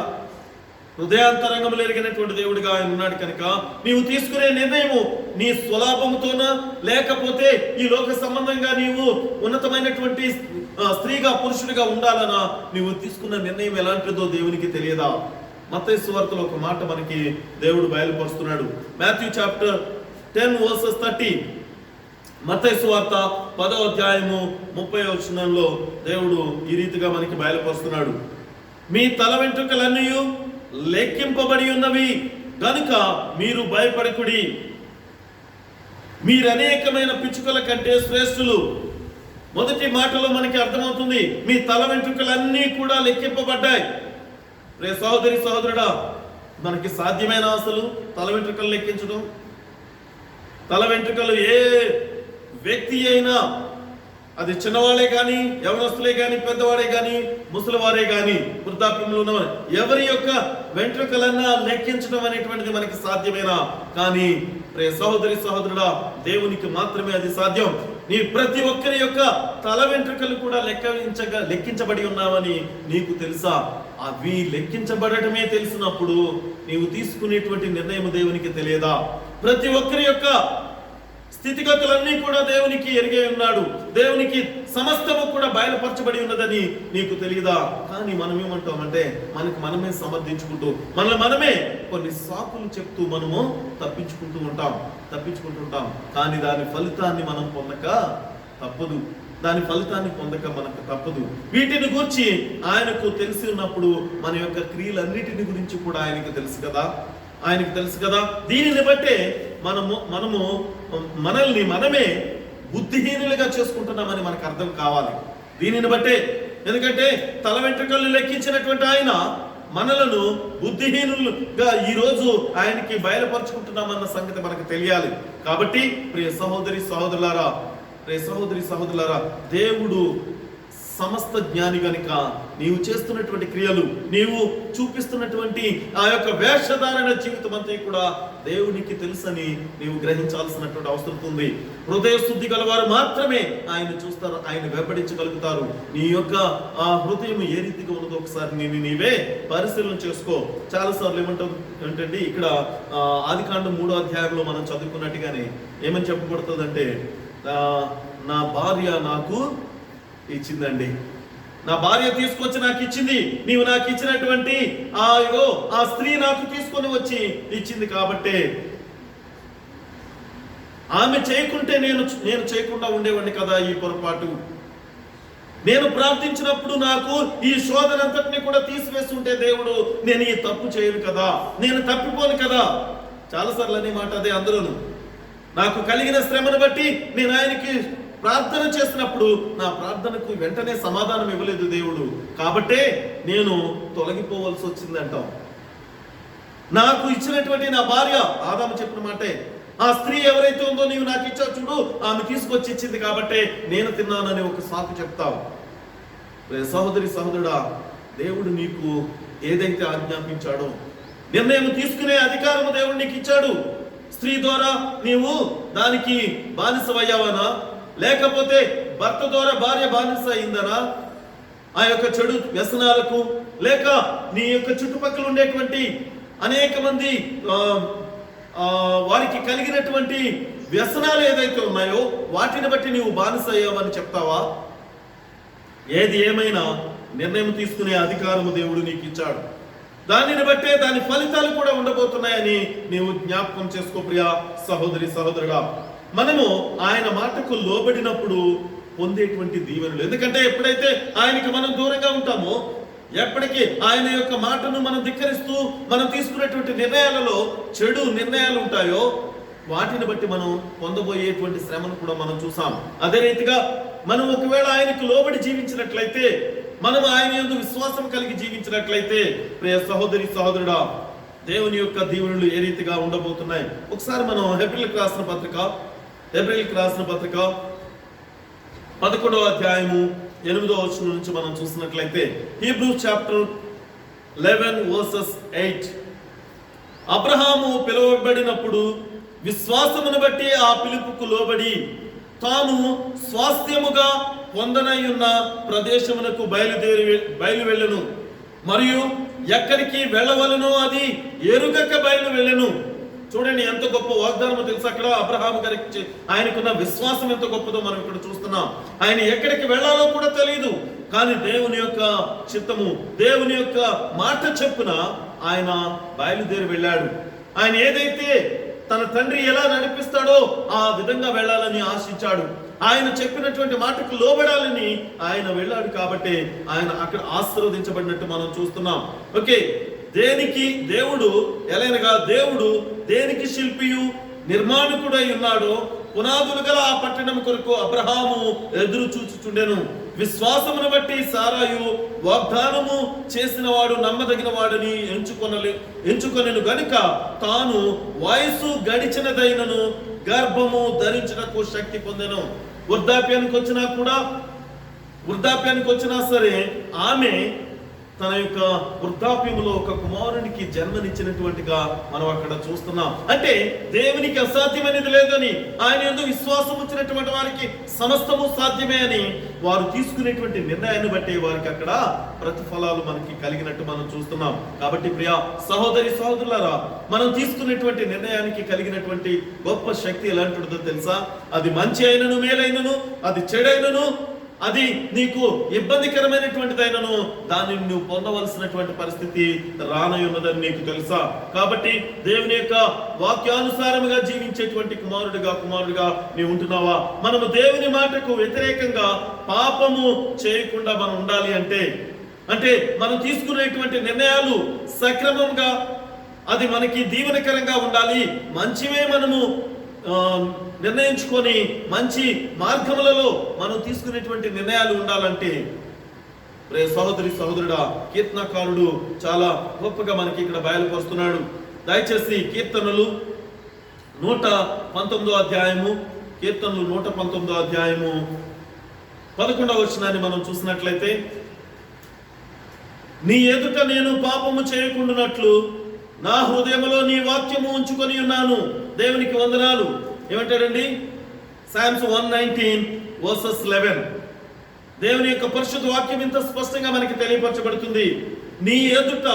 Speaker 1: హృదయాంతరంగంలో ఎరిగినటువంటి దేవుడిగా ఆయన ఉన్నాడు కనుక నీవు తీసుకునే నిర్ణయము నీ స్వలాభముతోనా, లేకపోతే ఈ లోక సంబంధంగా నీవు ఉన్నతమైనటువంటి స్త్రీగా పురుషుడిగా ఉండాలనా, నీవు తీసుకున్న నిర్ణయం ఎలాంటిదో దేవునికి తెలియదా? మత్తయి సువార్తలో ఒక మాట మనకి దేవుడు బయలుపరుస్తున్నాడు. Matthew chapter 10 versus 30. మత్తయి సువార్త 10వ అధ్యాయము 30వ వచనంలో దేవుడు ఈ రీతిగా మనకి బయలుపరుస్తున్నాడు. మీ తల వెంట్రుకలన్నీ లెక్కింపబడి ఉన్నవి గనుక మీరు భయపడకుడి, మీరు అనేకమైన పిచ్చుకల కంటే శ్రేష్ఠులు. మొదటి మాటలో మనకి అర్థమవుతుంది, మీ తల వెంట్రుకలన్నీ కూడా లెక్కింపబడ్డాయి. రే సహోదరి సహోదరుడా, మనకి సాధ్యమైన అసలు తల వెంట్రుకలు లెక్కించడం? తల వెంట్రుకలు ఏ వ్యక్తి అయినా, అది చిన్నవాడే కానీ, యవనస్తులే కానీ, పెద్దవాడే కానీ, ముసలివారే కానీ, వృద్ధాప్యంలో ఉన్నవారు, ఎవరి యొక్క వెంట్రుకలన్నా లెక్కించడం అనేటువంటిది మనకి సాధ్యమేనా? కానీ రే సహోదరి సహోదరుడా, దేవునికి మాత్రమే అది సాధ్యం. నీ ప్రతి ఒక్కరి యొక్క తల వెంట్రుకలు కూడా లెక్కించబడి ఉన్నావని నీకు తెలుసా? అవి లెక్కించబడటమే తెలిసినప్పుడు నీవు తీసుకునేటువంటి నిర్ణయం దేవునికి తెలియదా? ప్రతి ఒక్కరి యొక్క స్థితిగతులన్నీ కూడా దేవునికి ఎరిగే ఉన్నాడు, దేవునికి సమస్తము కూడా బయలుపరచబడి ఉన్నదని నీకు తెలియదా? కానీ మనం ఏమంటామంటే మనమే సమర్థించుకుంటూ మనమే కొన్ని సాకులు చెప్తూ మనము తప్పించుకుంటుంటాం. కానీ దాని ఫలితాన్ని మనం పొందక తప్పదు. మనకు తప్పదు. వీటిని గురించి ఆయనకు తెలిసి ఉన్నప్పుడు మన యొక్క క్రియలన్నిటిని గురించి కూడా ఆయనకు తెలుసు కదా. దీనిని బట్టే మనము మనల్ని మనమే బుద్ధిహీనులుగా చేసుకుంటున్నామని మనకు అర్థం కావాలి. దీనిని బట్టే ఎందుకంటే తల వెంట్రుకలు లెక్కించినటువంటి ఆయన మనలను బుద్ధిహీనులుగా ఈ రోజు ఆయనకి బయలుపరుచుకుంటున్నామన్న సంగతి మనకు తెలియాలి. కాబట్టి ప్రియ సహోదరి సహోదరులారా, దేవుడు సమస్త జ్ఞాని గనుక నీవు చేస్తున్నటువంటి క్రియలు, నీవు చూపిస్తున్నటువంటి ఆ యొక్క వేషధారణ జీవితం అంతా కూడా దేవునికి తెలుసని నీవు గ్రహించాల్సినటువంటి అవసరం ఉంది. హృదయ శుద్ధి గలవారు మాత్రమే ఆయన చూస్తారు, ఆయన వెంబడించగలుగుతారు. నీ యొక్క ఆ హృదయం ఏ రీతిగా ఉన్నదో ఒకసారి నీవే పరిశీలన చేసుకో. చాలా సార్లు ఏమంటే ఇక్కడ ఆదికాండం 3వ అధ్యాయంలో మనం చదువుకున్నట్టుగానే ఏమని చెప్పబడుతుందంటే, నా భార్య నాకు ఇచ్చిందండి, నా భార్య తీసుకొచ్చి నాకు ఇచ్చింది, నీవు నాకు ఇచ్చినటువంటి ఆ స్త్రీ నాకు తీసుకొని వచ్చి ఇచ్చింది కాబట్టి ఆమె చేయకుంటే నేను చేయకుండా ఉండేవాడిని కదా ఈ పొరపాటు. నేను ప్రార్థించినప్పుడు నాకు ఈ శోధనంతటిని కూడా తీసివేస్తుంటే దేవుడు, నేను ఈ తప్పు చేయను కదా, నేను తప్పిపోను కదా. చాలాసార్లు అనే మాట అదే. అందరూ నాకు కలిగిన శ్రమను బట్టి నేను ఆయనకి ప్రార్థన చేసినప్పుడు నా ప్రార్థనకు వెంటనే సమాధానం ఇవ్వలేదు దేవుడు, కాబట్టే నేను తొలగిపోవలసి వచ్చింది అంటాం. నాకు ఇచ్చినటువంటి నా భార్య, ఆదాము చెప్పిన మాటే, ఆ స్త్రీ ఎవరైతే ఉందో నీవు నాకు ఇచ్చావు చూడు, ఆమె తీసుకొచ్చి ఇచ్చింది కాబట్టే నేను తిన్నానని ఒక సాకు చెప్తావు. సహోదరుడా, దేవుడు నీకు ఏదైతే ఆజ్ఞాపించాడో, నిర్ణయం తీసుకునే అధికారము దేవుడు నీకు ఇచ్చాడు. స్త్రీ ద్వారా నీవు దానికి బానిసవయ్యావనా, లేకపోతే భర్త ద్వారా భార్య బానిస అయిందనా, ఆ యొక్క చెడు వ్యసనాలకు, లేక నీ యొక్క చుట్టుపక్కల ఉండేటువంటి అనేక మంది వారికి కలిగినటువంటి వ్యసనాలు ఏదైతే ఉన్నాయో వాటిని బట్టి నీవు బానిస అయ్యావని చెప్తావా? ఏది ఏమైనా నిర్ణయం తీసుకునే అధికారము దేవుడు నీకు ఇచ్చాడు. దానిని బట్టే దాని ఫలితాలు కూడా ఉండబోతున్నాయని నీవు జ్ఞాపకం చేసుకో ప్రియా సహోదరుడా. మనము ఆయన మాటకు లోబడినప్పుడు పొందేటువంటి దీవెనలు, ఎందుకంటే ఎప్పుడైతే ఆయనకి మనం దూరంగా ఉంటామో, ఎప్పటికీ ఆయన యొక్క మాటను మనం ధిక్కరిస్తూ మనం తీసుకునేటువంటి నిర్ణయాలలో చెడు నిర్ణయాలు ఉంటాయో వాటిని బట్టి మనం పొందబోయేటువంటి శ్రమను కూడా మనం చూసాం. అదే రీతిగా మనం ఒకవేళ ఆయనకు లోబడి జీవించినట్లయితే, మనం ఆయన యందు విశ్వాసం కలిగి జీవించినట్లయితే, ప్రియ సహోదరుడా, దేవుని యొక్క దీవెనలు ఏ రీతిగా ఉండబోతున్నాయి. ఒకసారి మనం హెబ్రీయులకు రాసిన పత్రిక 11వ అధ్యాయము 8వ వచనం నుంచి మనం చూసినట్లయితే, హీబ్రూస్ చాప్టర్ 11 verses 8, అబ్రహాము పిలువబడినప్పుడు విశ్వాసమును బట్టి ఆ పిలుపుకు లోబడి తాను స్వాస్థ్యముగా పొందనయున్న ప్రదేశమునకు బయలు వెళ్ళను, మరియు ఎక్కడికి వెళ్ళవలనో అది ఎరుగక బయలు వెళ్ళను. చూడండి ఎంత గొప్ప వాగ్దానమో తెలుసు. అక్కడ అబ్రహాము గారికి ఆయనకున్న విశ్వాసం ఎంత గొప్పదో మనం ఇక్కడ చూస్తున్నాం. ఆయన ఎక్కడికి వెళ్ళాలో కూడా తెలియదు, కానీ దేవుని యొక్క చిత్తము, దేవుని యొక్క మాట చెప్పున ఆయన బయలుదేరి వెళ్ళాడు. ఆయన ఏదైతే తన తండ్రి ఎలా నడిపిస్తాడో ఆ విధంగా వెళ్ళాలని ఆశించాడు. ఆయన చెప్పినటువంటి మాటకు లోబడాలని ఆయన వెళ్ళాడు కాబట్టి ఆయన అక్కడ ఆశీర్వదించబడినట్టు మనం చూస్తున్నాం. ఓకే, దేవుడు దేనికి శిల్పియు నిర్మాణకుడై ఉన్నాడో పునాదులు గల ఆ పట్టణం కొరకు అబ్రహాము ఎదురు చూచుచుండెను. విశ్వాసమును బట్టి సారాయు వాగ్దానము చేసిన వాడు నమ్మదగిన వాడని ఎంచుకొనెను గనుక తాను వయసు గడిచినదైనను గర్భము ధరించుటకు శక్తి పొందెను. వృద్ధాప్యానికి వచ్చినా సరే ఆమె తన యొక్క వృద్ధాప్యములో ఒక కుమారునికి జన్మనిచ్చినటువంటిగా మనం అక్కడ చూస్తున్నాం. అంటే దేవునికి అసాధ్యమైనది లేదని, ఆయన యందు విశ్వాసం వచ్చినటువంటి వారికి సమస్తము సాధ్యమే అని వారు తీసుకునేటువంటి నిర్ణయాన్ని బట్టి వారికి అక్కడ ప్రతిఫలాలు మనకి కలిగినట్టు మనం చూస్తున్నాం. కాబట్టి ప్రియ సహోదరులారా, మనం తీసుకునేటువంటి నిర్ణయానికి కలిగినటువంటి గొప్ప శక్తి ఎలాంటిదో తెలుసా? అది మంచి అయినను మేలైనను, అది చెడైనను, అది నీకు ఇబ్బందికరమైనటువంటిదైనను దానిని నువ్వు పొందవలసినటువంటి పరిస్థితి రానయున్నదని నీకు తెలుసా? కాబట్టి దేవుని యొక్క వాక్యానుసారముగా జీవించేటువంటి కుమారుడిగా నీవు ఉంటున్నావా? మనము దేవుని మాటకు వ్యతిరేకంగా పాపము చేయకుండా మనం ఉండాలి అంటే మనం తీసుకునేటువంటి నిర్ణయాలు సక్రమంగా, అది మనకి దీవెనకరంగా ఉండాలి. మంచివే మనము నిర్ణయించుకొని మంచి మార్గములలో మనం తీసుకునేటువంటి నిర్ణయాలు ఉండాలంటే ప్రియ సహోదరి సహోదరుడా, కీర్తనకారుడు చాలా గొప్పగా మనకి ఇక్కడ బయలుపరుస్తున్నాడు. దయచేసి కీర్తనలు 119 అధ్యాయము, కీర్తనలు 119 అధ్యాయము 11వ వచనాన్ని మనం చూసినట్లయితే, నీ ఎదుట నేను పాపము చేయకుండానట్లు నా హృదయములో నీ వాక్యము ఉంచుకొని ఉన్నాను. దేవునికి వందనాలు. ఏమంటాడండి? Psalms 119:11. దేవుని యొక్క పరిశుద్ధ వాక్యం ఇంత స్పష్టంగా మనకి తెలియపరచబడుతుంది. నీ ఎదుట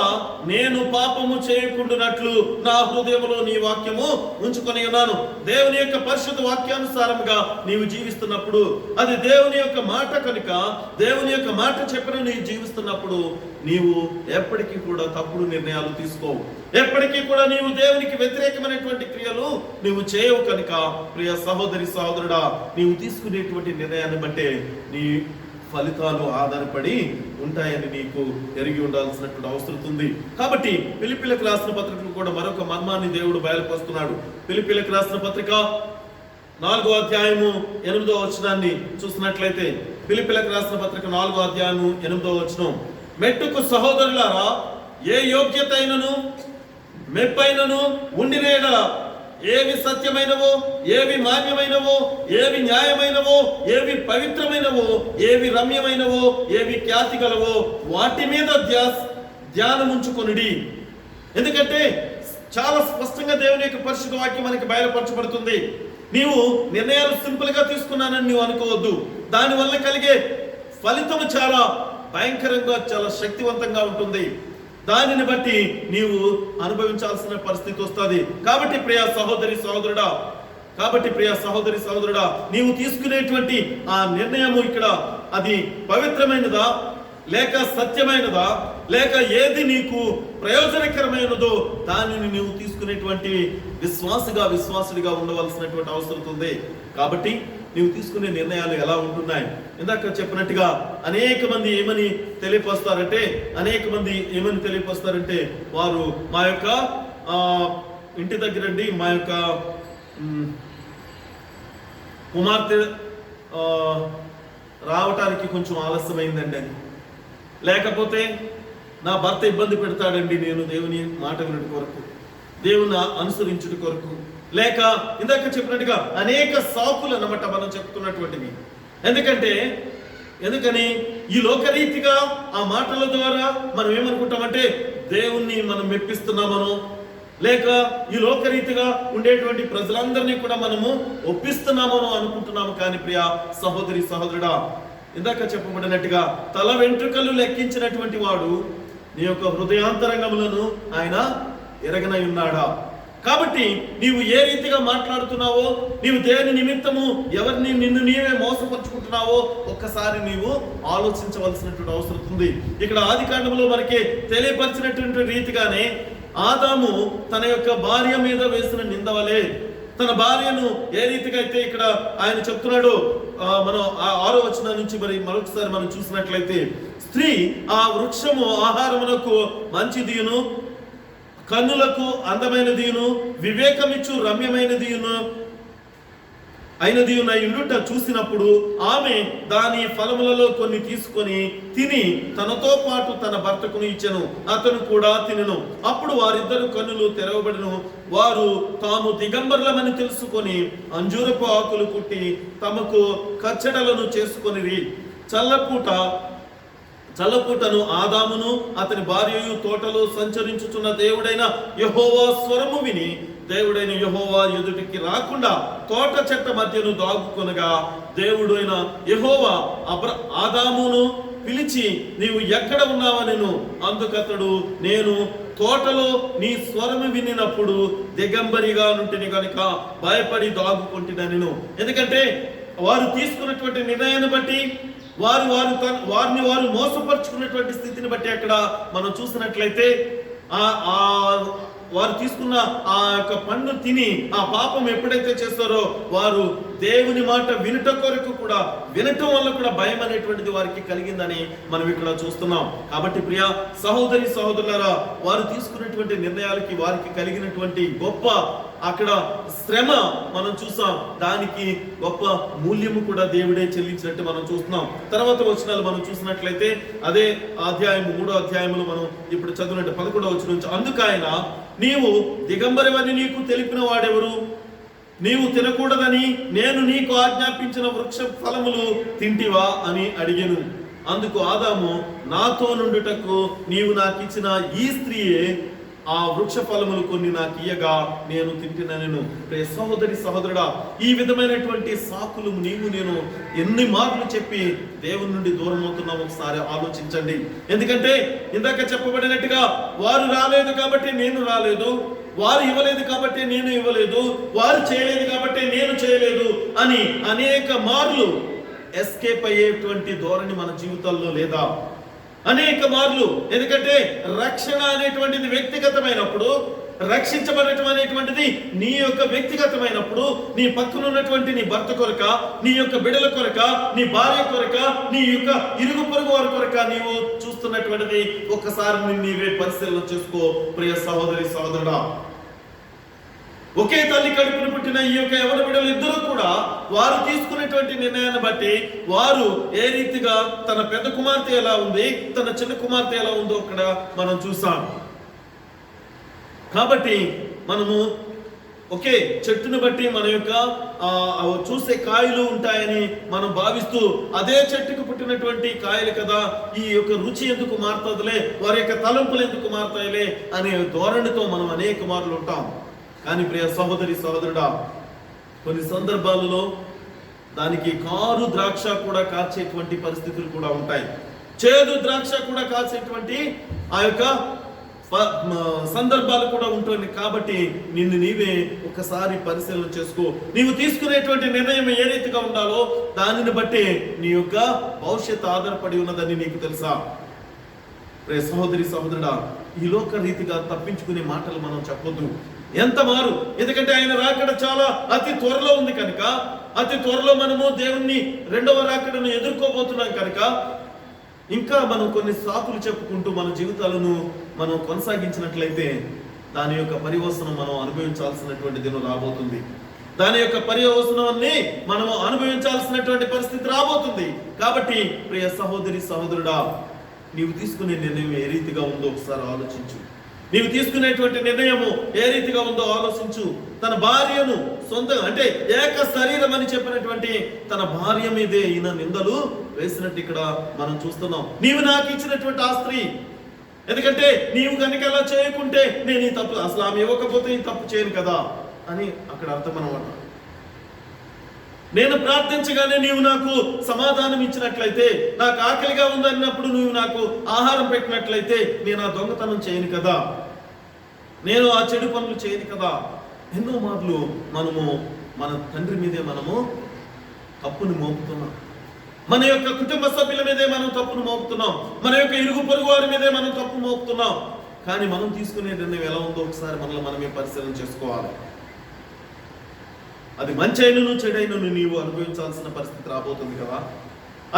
Speaker 1: నేను పాపము చేయకుండానట్లు నా హృదయములో నీ వాక్యము ఉంచుకొని ఉన్నాను. దేవుని యొక్క పరిశుద్ధ వాక్యానుసారంగా నీవు జీవిస్తున్నప్పుడు, అది దేవుని యొక్క మాట కనుక, దేవుని యొక్క మాట చెప్పిన నీవు జీవిస్తున్నప్పుడు నీవు ఎప్పటికీ కూడా తప్పుడు నిర్ణయాలు తీసుకోవు. ఎప్పటికీ కూడా నీవు దేవునికి వ్యతిరేకమైనటువంటి క్రియలు నీవు చేయవు కనుక, ప్రియ సహోదరి సహోదరుడా, నీవు తీసుకునేటువంటి నిర్ణయాన్ని బట్టే నీ ఫలితాలు ఆధారపడి ఉంటాయని నీకు ఎరిగి ఉండాల్సినటువంటి అవసరం ఉంది. కాబట్టి ఫిలిప్పీలకు రాసిన పత్రికలు కూడా మరొక మర్మాన్ని దేవుడు బయలుపరుస్తున్నాడు. ఫిలిప్పీలకు రాసిన పత్రిక 4వ అధ్యాయము 8వ వచనాన్ని చూసినట్లయితే, ఫిలిప్పీలకు రాసిన పత్రిక 4వ అధ్యాయము 8వ వచనం, మెట్టుకు సహోదరులారా, ఏ యోగ్యత అయినను మెప్పైనను ఉండినేడ ఏవి సత్యమైనవో, ఏవి మాన్యమైనవో, ఏవి న్యాయమైనవో, ఏవి పవిత్రమైనవో, ఏవి రమ్యమైనవో, ఏవి ఖ్యాతి గలవో వాటి మీద ధ్యానముంచుకొనుడి. ఎందుకంటే చాలా స్పష్టంగా దేవుని యొక్క పరిశుద్ధ వాక్యం మనకి బయలుపరచబడుతుంది. నీవు నిర్ణయాలు సింపుల్ గా తీసుకున్నానని నీవు అనుకోవద్దు. దానివల్ల కలిగే ఫలితం చాలా భయంకరంగా, చాలా శక్తివంతంగా ఉంటుంది. దానిని బట్టి నీవు అనుభవించాల్సిన పరిస్థితి వస్తుంది. కాబట్టి ప్రియ సహోదరి సహోదరుడా, నీవు తీసుకునేటువంటి ఆ నిర్ణయము ఇక్కడ అది పవిత్రమైనదా, లేక సత్యమైనదా, లేక ఏది నీకు ప్రయోజనకరమైనదో దానిని నీవు తీసుకునేటువంటి విశ్వాసుడిగా ఉండవలసినటువంటి అవసరం ఉంది. కాబట్టి నీవు తీసుకునే నిర్ణయాలు ఎలా ఉంటున్నాయి? ఇందాక చెప్పినట్టుగా అనేక మంది ఏమని తెలియపరుస్తారంటే వారు మా యొక్క ఇంటి దగ్గరండి మా యొక్క కుమార్తె రావటానికి కొంచెం ఆలస్యమైందండి అని, లేకపోతే నా భర్త ఇబ్బంది పెడతాడండి నేను దేవుని మాట వినటి కొరకు, దేవుని అనుసరించుట కొరకు, లేక ఇందాక చెప్పినట్టుగా అనేక సాకులు అన్నమాట మనం చెప్తున్నటువంటివి. ఎందుకని ఈ లోకరీతిగా ఆ మాటల ద్వారా మనం ఏమనుకుంటామంటే దేవుణ్ణి మనం మెప్పిస్తున్నామనో, లేక ఈ లోకరీతిగా ఉండేటువంటి ప్రజలందరినీ కూడా మనము ఒప్పిస్తున్నామనో అనుకుంటున్నాము. కానీ ప్రియ సహోదరి సహోదరుడా, ఇందాక చెప్పబడినట్టుగా తల వెంట్రుకలు లెక్కించినటువంటి వాడు నీ యొక్క హృదయాంతరంగములను ఆయన ఎరగనై ఉన్నాడా? కాబట్టి నీవు ఏ రీతిగా మాట్లాడుతున్నావో, నీవు దేని నిమిత్తము ఎవరిని నిన్ను నీవే మోసపరుచుకుంటున్నావో ఒక్కసారి నీవు ఆలోచించవలసినటువంటి అవసరం ఉంది. ఇక్కడ ఆదికాండములో మనకి తెలియపరిచినటువంటి రీతిగానే ఆదాము తన యొక్క భార్య మీద వేసిన నిందవలే తన భార్యను ఏ రీతిగా అయితే ఇక్కడ ఆయన చెప్తున్నాడో మనం ఆ 6వ వచనం నుంచి మరొకసారి మనం చూసినట్లయితే, స్త్రీ ఆ వృక్షము ఆహారమునకు మంచిదియును, కన్నులకు అందమైనదియును, వివేకమిచ్చు రమ్యమైనదియును అయినదియున ఇండుట చూసినప్పుడు ఆమె దాని ఫలములలో కొన్ని తీసుకొని తిని తనతో పాటు తన భర్తకును ఇచ్చెను, అతను కూడా తినెను. అప్పుడు వారిద్దరు కన్నులు తెరవబడిను, వారు తాము దిగంబరులమని తెలుసుకొని అంజూరపు ఆకులు కుట్టి తమకు కచ్చడలను చేసుకొనిరి. చల్లపూటను ఆదామును అతని భార్యయు తోటలో సంచరించుచున్న దేవుడైన యెహోవా స్వరము విని దేవుడైన యెహోవా ఎదుటికి రాకుండా తోట చెట్ట మధ్యను దాగుకొనగా దేవుడైన యెహోవా ఆదామును పిలిచి నీవు ఎక్కడ ఉన్నావనెను. అందుకతడు నేను తోటలో నీ స్వరము వినినప్పుడు దిగంబరిగా నుంటిని కనుక భయపడి దాగుకుంటున్నాను. ఎందుకంటే వారు తీసుకున్నటువంటి నిర్ణయాన్ని బట్టి వారిని వారు మోసపరుచుకున్నటువంటి స్థితిని బట్టి అక్కడ మనం చూసినట్లయితే వారు తీసుకున్న ఆ యొక్క పండు తిని ఆ పాపం ఎప్పుడైతే చేస్తారో వారు దేవుని మాట వినటం కొరకు కూడా వినటం వల్ల కూడా భయం అనేటువంటిది వారికి కలిగిందని మనం ఇక్కడ చూస్తున్నాం. కాబట్టి ప్రియ సహోదరి సహోదరులారా, వారు తీసుకున్నటువంటి నిర్ణయాలకి వారికి కలిగినటువంటి గొప్ప అక్కడ శ్రమ మనం చూసాం, దానికి గొప్ప మూల్యము కూడా దేవుడే చెల్లించినట్టు మనం చూస్తున్నాం. తర్వాత వచనాలు మనం చూసినట్లయితే అదే అధ్యాయం 3వ అధ్యాయంలో మనం ఇప్పుడు చదివినట్టు 11వ వచనం నుంచి, అందుకు ఆయన, నీవు దిగంబరవని నీకు తెలిపిన వాడెవరు? నీవు తినకూడదని నేను నీకు ఆజ్ఞాపించిన వృక్ష ఫలములు తింటివా అని అడిగెను. అందుకు ఆదాము, నాతో నుండుటకు నీవు నాకు ఇచ్చిన ఈ స్త్రీయే ఆ వృక్ష ఫలములు కొన్ని నాకు ఇయ్యగా నేను తింటినను. సహోదరి సహోదరుడా, ఈ విధమైనటువంటి సాకులు నీవు నేను ఎన్ని మార్లు చెప్పి దేవుని నుండి దూరం అవుతున్నాం ఒకసారి ఆలోచించండి. ఎందుకంటే ఇందాక చెప్పబడినట్టుగా వారు రాలేదు కాబట్టి నేను రాలేదు, వారు ఇవ్వలేదు కాబట్టి నేను ఇవ్వలేదు, వారు చేయలేదు కాబట్టి నేను చేయలేదు అని అనేక మార్లు ఎస్కేప్ అయ్యేటువంటి ధోరణి మన జీవితాల్లో లేదా? అనేక మార్లు. ఎందుకంటే రక్షణ అనేటువంటిది వ్యక్తిగతమైనప్పుడు, రక్షించబడటం అనేటువంటిది నీ యొక్క వ్యక్తిగతమైనప్పుడు, నీ పక్కన ఉన్నటువంటి నీ భర్త కొరక, నీ యొక్క బిడ్డల కొరక, నీ భార్య కొరక, నీ యొక్క ఇరుగు పొరుగు వారి కొరక నీవు చూస్తున్నటువంటిది ఒక్కసారి నీవే పరిశీలన చేసుకో ప్రియ సహోదరి సహోదరుడా. ఒకే తల్లి కడుపును పుట్టిన ఈ యొక్క యవన బిడ్డలు ఇద్దరు కూడా వారు తీసుకున్నటువంటి నిర్ణయాన్ని బట్టి వారు ఏ రీతిగా తన పెద్ద కుమార్తె ఎలా ఉంది, తన చిన్న కుమార్తె ఎలా ఉందో అక్కడ మనం చూసాం. కాబట్టి మనము ఒకే చెట్టును బట్టి మన యొక్క చూసే కాయలు ఉంటాయని మనం భావిస్తూ అదే చెట్టుకు పుట్టినటువంటి కాయలు కదా, ఈ యొక్క రుచి ఎందుకు మారుతుందిలే, వారి యొక్క తలంపులు ఎందుకు మారుతాయిలే అనే ధోరణితో మనం అనేక మార్లు ఉంటాం. కానీ ప్రియ సహోదరి సహోదరుడా, కొన్ని సందర్భాలలో దానికి కారు ద్రాక్ష కూడా కాల్చేటువంటి పరిస్థితులు కూడా ఉంటాయి, చేదు ద్రాక్ష కూడా కాల్చేటువంటి ఆ యొక్క సందర్భాలు కూడా ఉంటుంది. కాబట్టి నిన్ను నీవే ఒకసారి పరిశీలన చేసుకో. నీవు తీసుకునేటువంటి నిర్ణయం ఏ రీతిగా ఉండాలో దానిని బట్టి నీ యొక్క భవిష్యత్తు ఆధారపడి ఉన్నదని నీకు తెలుసా? ప్రియ సహోదరి సహోదరుడా, ఈ లోక రీతిగా తప్పించుకునే మాటలు మనం చెప్పొద్దు ఎంత మారు. ఎందుకంటే ఆయన రాకడ చాలా అతి త్వరలో ఉంది కనుక, అతి త్వరలో మనము దేవుణ్ణి రెండవ రాకడను ఎదుర్కోబోతున్నాం కనుక ఇంకా మనం కొన్ని సాకులు చెప్పుకుంటూ మన జీవితాలను మనం కొనసాగించినట్లయితే దాని యొక్క పర్యవసనం మనం అనుభవించాల్సినటువంటి దినం రాబోతుంది. దాని యొక్క పర్యవసనాన్ని మనము అనుభవించాల్సినటువంటి పరిస్థితి రాబోతుంది. కాబట్టి ప్రియ సహోదరి సహోదరుడా, నీవు తీసుకునే నిర్ణయం ఏ రీతిగా ఉందో ఒకసారి ఆలోచించు. నీవు తీసుకునేటువంటి నిర్ణయము ఏ రీతిగా ఉందో ఆలోచించు. తన భార్యను సొంత అంటే ఏక శరీరం అని చెప్పినటువంటి తన భార్య మీదే ఈయన నిందలు వేసినట్టు ఇక్కడ మనం చూస్తున్నాం. నీవు నాకు ఇచ్చినటువంటి ఆ స్త్రీ, ఎందుకంటే నీవు కనుక అలా చేయకుంటే నేను ఈ తప్పు, అసలు ఆమె ఇవ్వకపోతే ఈ తప్పు చేయను కదా అని అక్కడ అర్థం అన్నమాట. నేను ప్రార్థించగానే నీవు నాకు సమాధానం ఇచ్చినట్లయితే, నాకు ఆకలిగా ఉందన్నప్పుడు నువ్వు నాకు ఆహారం పెట్టినట్లయితే నేను ఆ దొంగతనం చేయను కదా, నేను ఆ చెడు పనులు చేయను కదా. ఎన్నో మార్లు మనము మన తండ్రి మీదే మనము తప్పును మోపుతున్నాం, మన యొక్క కుటుంబ సభ్యుల మీదే మనం తప్పును మోపుతున్నాం, మన యొక్క ఇరుగు పొరుగు వారి మీదే మనం తప్పు మోపుతున్నాం. కానీ మనం తీసుకునే నిర్ణయం ఎలా ఉందో ఒకసారి మనమే పరిశీలన చేసుకోవాలి. అది మంచైనను చెడైనను నీవు అనుభవించాల్సిన పరిస్థితి రాబోతుంది కదా.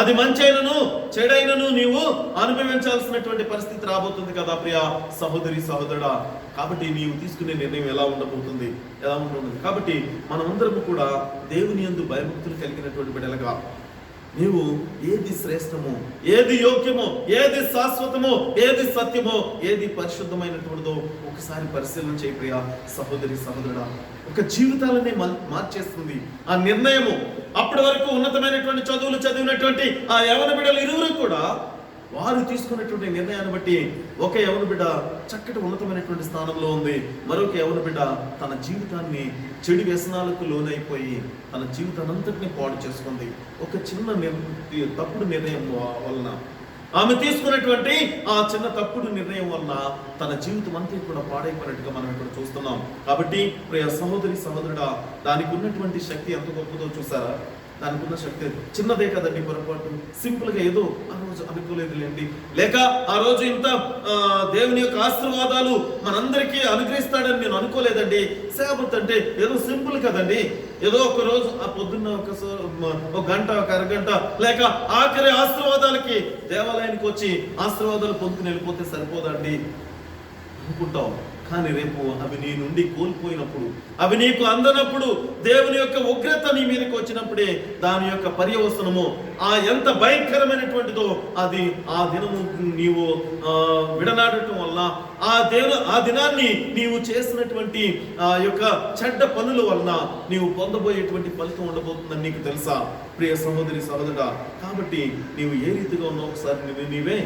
Speaker 1: అది మంచైనను చెడైనను నీవు అనుభవించాల్సినటువంటి పరిస్థితి రాబోతుంది కదా ప్రియ సహోదరి సహోదరుడా. కాబట్టి నీవు తీసుకునే నిర్ణయం ఎలా ఉండబోతుంది, ఎలా ఉంటుంది. కాబట్టి మనమందరము కూడా దేవుని యందు భయభక్తులు కలిగినటువంటి బిడ్డలుగా నీవు ఏది శ్రేష్టమో, ఏది యోగ్యమో, ఏది శాశ్వతమో, ఏది సత్యమో, ఏది పరిశుద్ధమైనటువంటిదో ఒకసారి పరిశీలన చేయి ప్రియ సహోదరి సహోదరుడా. ఒక జీవితాలనే మార్చేస్తుంది ఆ నిర్ణయము. అప్పటి వరకు ఉన్నతమైనటువంటి చదువులు చదివినటువంటి ఆ యవన బిడ్డలు ఇరువురు కూడా వారు తీసుకున్నటువంటి నిర్ణయాన్ని బట్టి ఒక యవన బిడ్డ చక్కటి ఉన్నతమైనటువంటి స్థానంలో ఉంది, మరొక యవన బిడ్డ తన జీవితాన్ని చెడు వ్యసనాలకు లోనైపోయి తన జీవితాన్నంతటినీ పాడు చేసుకుంది. ఒక చిన్న తప్పుడు నిర్ణయం వలన, ఆమె తీసుకున్నటువంటి ఆ చిన్న తప్పుడు నిర్ణయం వలన తన జీవితం అంతా కూడా పాడైపోయినట్టుగా మనం ఇక్కడ చూస్తున్నాం. కాబట్టి ప్రియ సహోదరి సహోదరుడా, దానికి ఉన్నటువంటి శక్తి ఎంత గొప్పదో చూసారా? దానికి ఉన్న శక్తి చిన్నదే కదండి. పొరపాటు సింపుల్గా ఏదో ఆ రోజు అనుకోలేదులేండి, లేక ఆ రోజు ఇంత దేవుని యొక్క ఆశీర్వాదాలు మనందరికీ అనుగ్రహిస్తాడని నేను అనుకోలేదండి. సేవత్ అంటే ఏదో సింపుల్ కదండి, ఏదో ఒక రోజు ఆ పొద్దున్న ఒక గంట, ఒక అరగంట, లేక ఆఖరి ఆశీర్వాదాలకి దేవాలయానికి వచ్చి ఆశీర్వాదాలు పొందుకుని వెళ్ళిపోతే సరిపోదండి అనుకుంటాం. కానీ రేపు అవి నీ నుండి కోల్పోయినప్పుడు, అవి నీకు అందనప్పుడు, దేవుని యొక్క ఉగ్రత నీ మీదకి వచ్చినప్పుడే దాని యొక్క పర్యవసనము ఎంత భయంకరమైనటువంటిదో అది ఆ దినము నీవు విడనాడటం వల్ల ఆ దినాన్ని నీవు చేసినటువంటి ఆ యొక్క చెడ్డ పనుల వలన నీవు పొందబోయేటువంటి ఫలితం ఉండబోతుందని నీకు తెలుసా ప్రియ సహోదరి సహోదరుడా? కాబట్టి నీవు ఏ రీతిగా ఉన్నావు ఒకసారి నీవే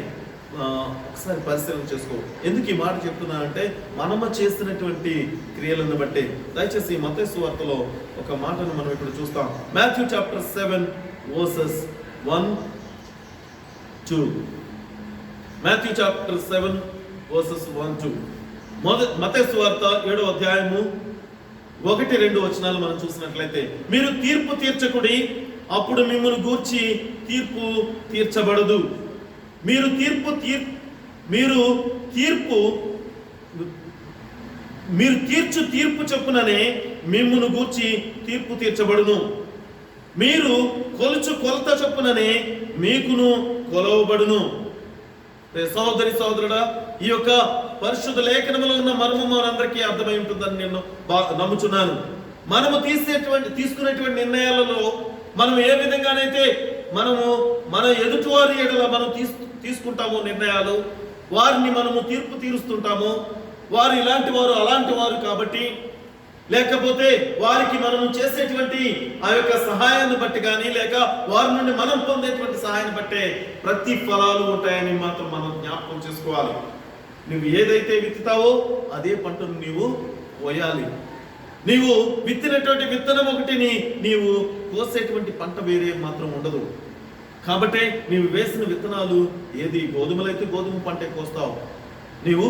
Speaker 1: ఒకసారి పరిశీలన చేసుకో. ఎందుకు ఈ మాట చెప్తున్నానంటే మనము చేస్తున్నటువంటి క్రియలను బట్టే. దయచేసి మత్తయి సువార్తలో ఒక మాటను మనం ఇప్పుడు చూస్తాం. Matthew chapter 7 verses 1-2. Matthew chapter 7 verses 1-2. మత్తయి సువార్త 7వ అధ్యాయము 1-2 వచనాలు మనం చూసినట్లయితే, మీరు తీర్పు తీర్చకుడి, అప్పుడు మిమ్మల్ని గూర్చి తీర్పు తీర్చబడదు. మీరు తీర్చు తీర్పు చొప్పుననే మిమ్మును గూర్చి తీర్పు తీర్చబడును. మీరు కొలుచు కొలత చొప్పుననే మీకును కొలవబడును. సహోదరి సహోదరుడా, ఈ యొక్క పరిశుద్ధ లేఖనములో ఉన్న మర్మం మనందరికీ అర్థమై ఉంటుందని నేను నమ్ముచున్నాను. మనము తీసుకునేటువంటి నిర్ణయాలలో మనం ఏ విధంగానైతే మన ఎదుటివారి ఎడల మనం తీసుకుంటాము నిర్ణయాలు, వారిని మనము తీర్పు తీరుస్తుంటాము. వారు ఇలాంటి వారు అలాంటి వారు కాబట్టి, లేకపోతే వారికి మనము చేసేటువంటి ఆ యొక్క సహాయాన్ని బట్టి కానీ, లేక వారి నుండి మనం పొందేటువంటి సహాయాన్ని బట్టే ప్రతి ఫలాలు ఉంటాయని మాత్రం మనం జ్ఞాపకం చేసుకోవాలి. నువ్వు ఏదైతే విత్తుతావో అదే పంటను నీవు పోయాలి. నీవు విత్తినటువంటి విత్తనం ఒకటిని నీవు కోసేటువంటి పంట వేరే మాత్రం ఉండదు. కాబట్టి నీవు వేసిన విత్తనాలు ఏది, గోధుమలైతే గోధుమ పంటే కోస్తావు, నీవు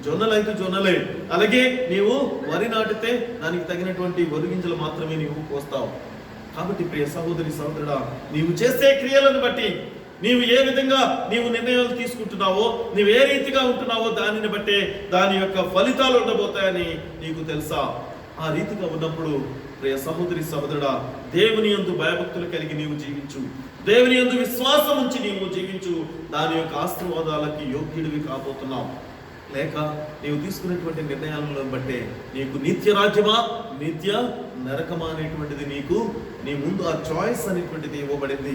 Speaker 1: జొన్నలైతే జొన్నలే, అలాగే నీవు వరి నాటితే దానికి తగినటువంటి వరి గింజలు మాత్రమే నీవు కోస్తావు. కాబట్టి ప్రియ సహోదరి సహోదరుడా, నీవు చేసే క్రియలను బట్టి, నీవు ఏ విధంగా నీవు నిర్ణయాలు తీసుకుంటున్నావో, నీవు ఏ రీతిగా ఉంటున్నావో దానిని బట్టే దాని యొక్క ఫలితాలు ఉండబోతాయని నీకు తెలుసా? ఆ రీతిగా ఉన్నప్పుడు ప్రియ సహోదరి సహోదరుడా, దేవుని యందు భయభక్తులు కలిగి నీవు జీవించు, దేవుని యందు విశ్వాసం ఉంచి నీవు జీవించు. దాని యొక్క ఆశీర్వాదాలకి యోగ్యుడివి కాబోతున్నావు. లేక నీవు తీసుకునేటువంటి నిర్ణయాలను బట్టే నీకు నిత్య రాజ్యమా నిత్య నరకమా అనేటువంటిది నీ ముందు ఆ చాయిస్ అనేటువంటిది ఇవ్వబడింది.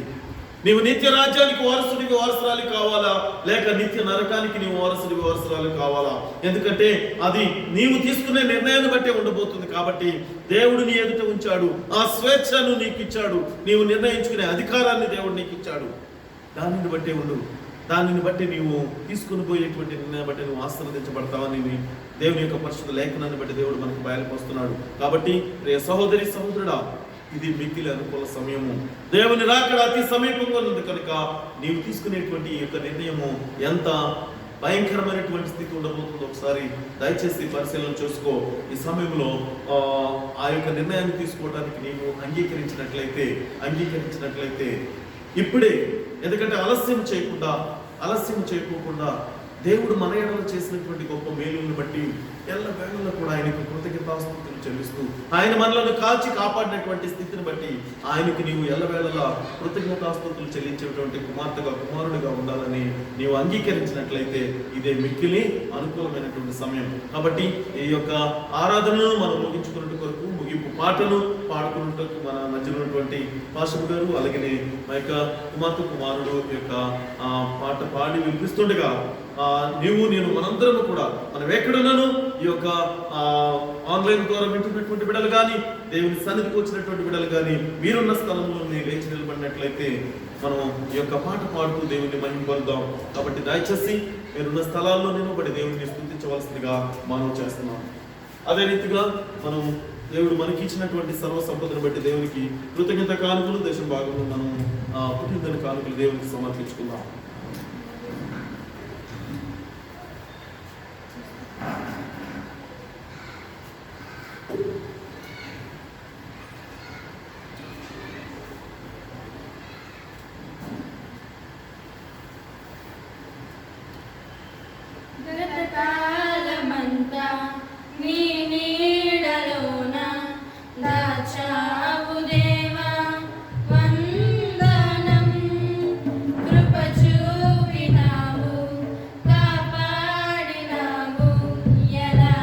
Speaker 1: నీవు నిత్య రాజ్యానికి వారసుడివి వారసురాలు కావాలా, లేక నిత్య నరకానికి నీవు వారసుడివి వారసురాలు కావాలా? ఎందుకంటే అది నీవు తీసుకునే నిర్ణయాన్ని బట్టే ఉండబోతుంది. కాబట్టి దేవుడు నీ ఎదుట ఉంచాడు, ఆ స్వేచ్ఛను నీకు ఇచ్చాడు, నీవు నిర్ణయించుకునే అధికారాన్ని దేవుడు నీకు ఇచ్చాడు. దానిని బట్టే ఉండు. దానిని బట్టి నీవు తీసుకుని పోయేటువంటి నిర్ణయం బట్టి నువ్వు ఆశీర్వదించబడతావని దేవుని యొక్క పరిశుద్ధ లేఖనాన్ని బట్టి దేవుడు మనకు బయలుపరుస్తున్నాడు. కాబట్టి ప్రియ సహోదరి సహోదరుడా, ఇది మిక్కిలి అనుకూల సమయము. దేవుని రాకడ అతి సమీపంగా ఉంది కనుక నీవు తీసుకునేటువంటి ఈ యొక్క నిర్ణయము ఎంత భయంకరమైనటువంటి స్థితి ఉండబోతుందో ఒకసారి దయచేసి పరిశీలన చేసుకో. ఈ సమయంలో ఆ యొక్క నిర్ణయాన్ని తీసుకోవడానికి నీవు అంగీకరించినట్లయితే ఇప్పుడే, ఎందుకంటే ఆలస్యం చేయకుండా దేవుడు మన ఎడల చేసినటువంటి గొప్ప మేలులను బట్టి ఎల్లవేళలా కూడా ఆయనకు కృతజ్ఞతాస్తుతులు చెల్లిస్తూ, ఆయన మనలను కాల్చి కాపాడినటువంటి స్థితిని బట్టి ఆయనకి నీవు ఎల్లవేళలా కృతజ్ఞతాస్తుతులు చెల్లించేటువంటి కుమారుడిగా ఉండాలని నీవు అంగీకరించినట్లయితే ఇదే మిక్కిలి అనుకూలమైనటువంటి సమయం. కాబట్టి ఈ యొక్క ఆరాధనను మనం ముగించుకున్నట్టు కొరకు ముగింపు పాటను పాడుకున్నట్టు మన మధ్యలో ఉన్నటువంటి పాషం గారు, అలాగే మా యొక్క కుమారుడు యొక్క పాట పాడి వినిపిస్తుండగా నేను మనందరము కూడా మనం ఎక్కడున్నాను ఈ యొక్క ఆన్లైన్ ద్వారా వింటున్నటువంటి బిడ్డలు కానీ, దేవుని సన్నిధికి వచ్చినటువంటి బిడ్డలు కానీ, మీరున్న స్థలంలో లేచి నిలబడినట్లయితే మనం ఈ యొక్క పాట పాడుతూ దేవుని మహిమపరుద్దాం. కాబట్టి దయచేసి మీరున్న స్థలాల్లో నిలబడి దేవుని స్తుతించవలసిందిగా మనం చేస్తున్నాం. అదే రీతిగా మనం దేవుడు మనకి ఇచ్చినటువంటి సర్వ సంపదను బట్టి దేవునికి కృతజ్ఞత కానుకలు దేశం భాగంలో మనం పుట్టిన కానుకలు దేవునికి సమర్పించుకుందాం.
Speaker 3: గతకాలమంతా నీ నీడలోన దాచావు దేవా, వందనం. కృప చూపినావు, కాపాడినావు, ఎలా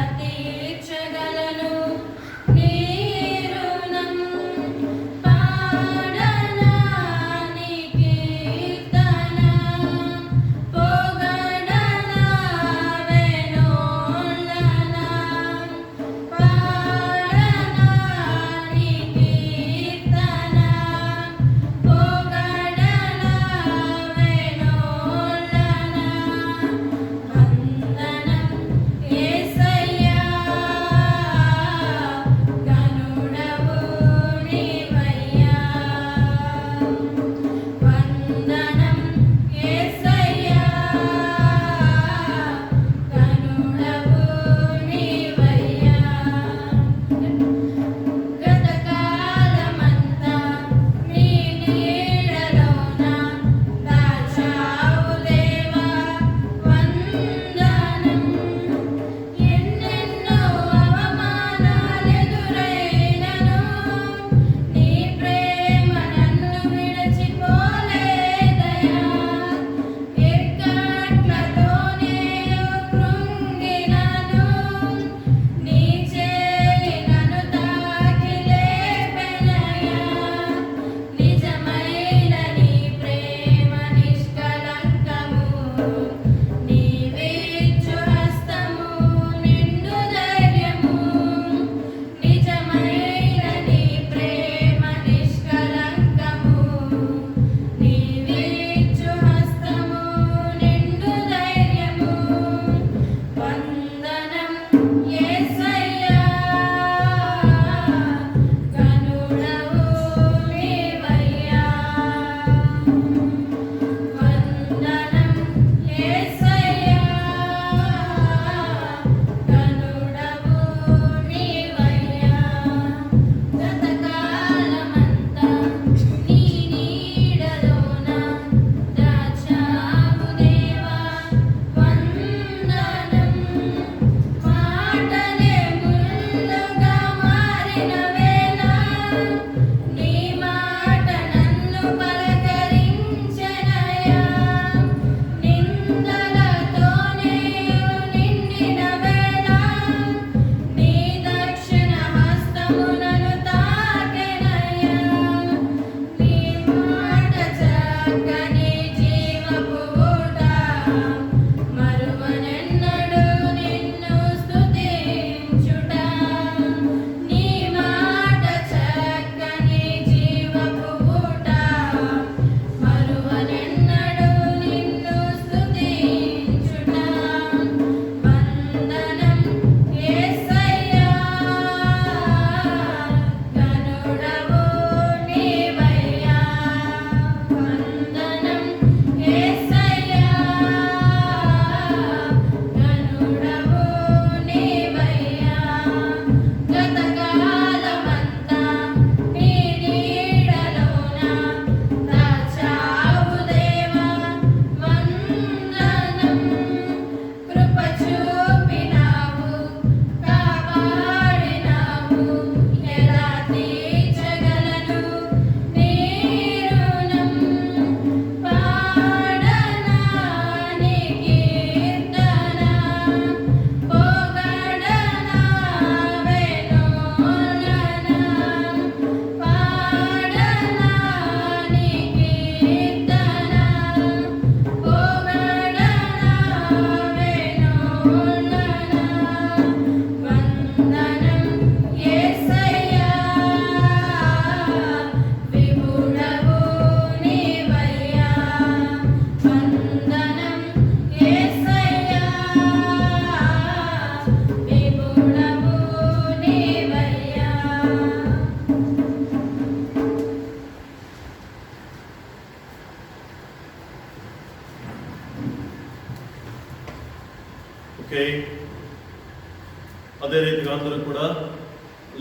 Speaker 1: అదే రీతిగా అందరూ కూడా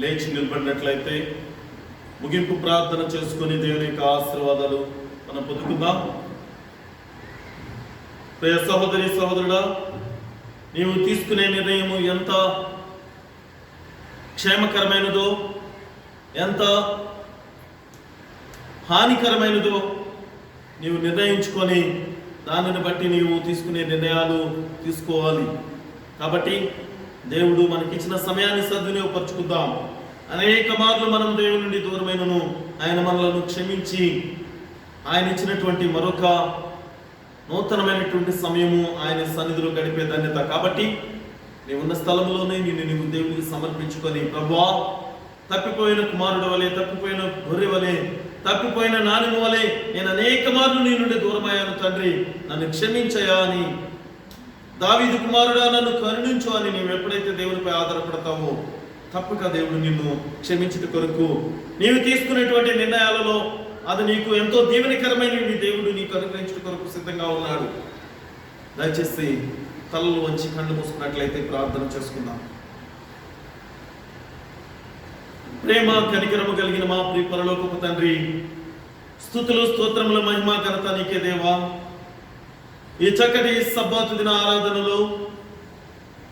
Speaker 1: లేచి నిలబడినట్లయితే ముగింపు ప్రార్థన చేసుకుని దేవుని యొక్క ఆశీర్వాదాలు మనం పొందుకుందాం. ప్రియ సహోదరి సహోదరుడా, నీవు తీసుకునే నిర్ణయం ఎంత క్షేమకరమైనదో, ఎంత హానికరమైనదో నీవు నిర్ణయించుకొని దానిని బట్టి నీవు తీసుకునే నిర్ణయాలు తీసుకోవాలి. కాబట్టి దేవుడు మనకిచ్చిన సమయాన్ని సద్వినియోగపరుచుకుందాం. అనేక మార్లు మనం దేవుని నుండి దూరమైనను ఆయన మనలను క్షమించి ఆయన ఇచ్చినటువంటి మరొక నూతనమైనటువంటి సమయము ఆయన సన్నిధిలో గడిపే ధన్యత. కాబట్టి నీవున్న స్థలంలోనే నీవు దేవునికి సమర్పించుకొని, ప్రభువా, తప్పిపోయిన కుమారుడు వలె, తప్పిపోయిన గొర్రె వలె, తప్పిపోయిన నాణ్యం వలె నేను అనేక మార్లు నీ నుండి దూరమయ్యాను తండ్రి, నన్ను క్షమించయా అని, దావీదు కుమారుడా నన్ను కరుణించు అని నీవు ఎప్పుడైతే దేవునిపై ఆధారపడతావో తప్పక దేవుడు నిన్ను క్షమించుట కొరకు నీవు తీసుకునేటువంటి నిర్ణయాలలో అది నీకు ఎంతో దీవెనకరమైనవి దేవుడు నీకు అనుగ్రహించుట కొరకు సిద్ధంగా ఉన్నాడు. దయచేసి తలలు వంచి కళ్ళు మూసుకున్నట్లయితే ప్రార్థన చేసుకుందాం. ప్రేమ కనికరము కలిగిన మా ప్రియ పరలోకపు తండ్రి, స్తుతులు స్తోత్రముల మహిమ ఘనత నీకే దేవా. ఈ చక్కటి సబ్బాతు దిన ఆరాధనలో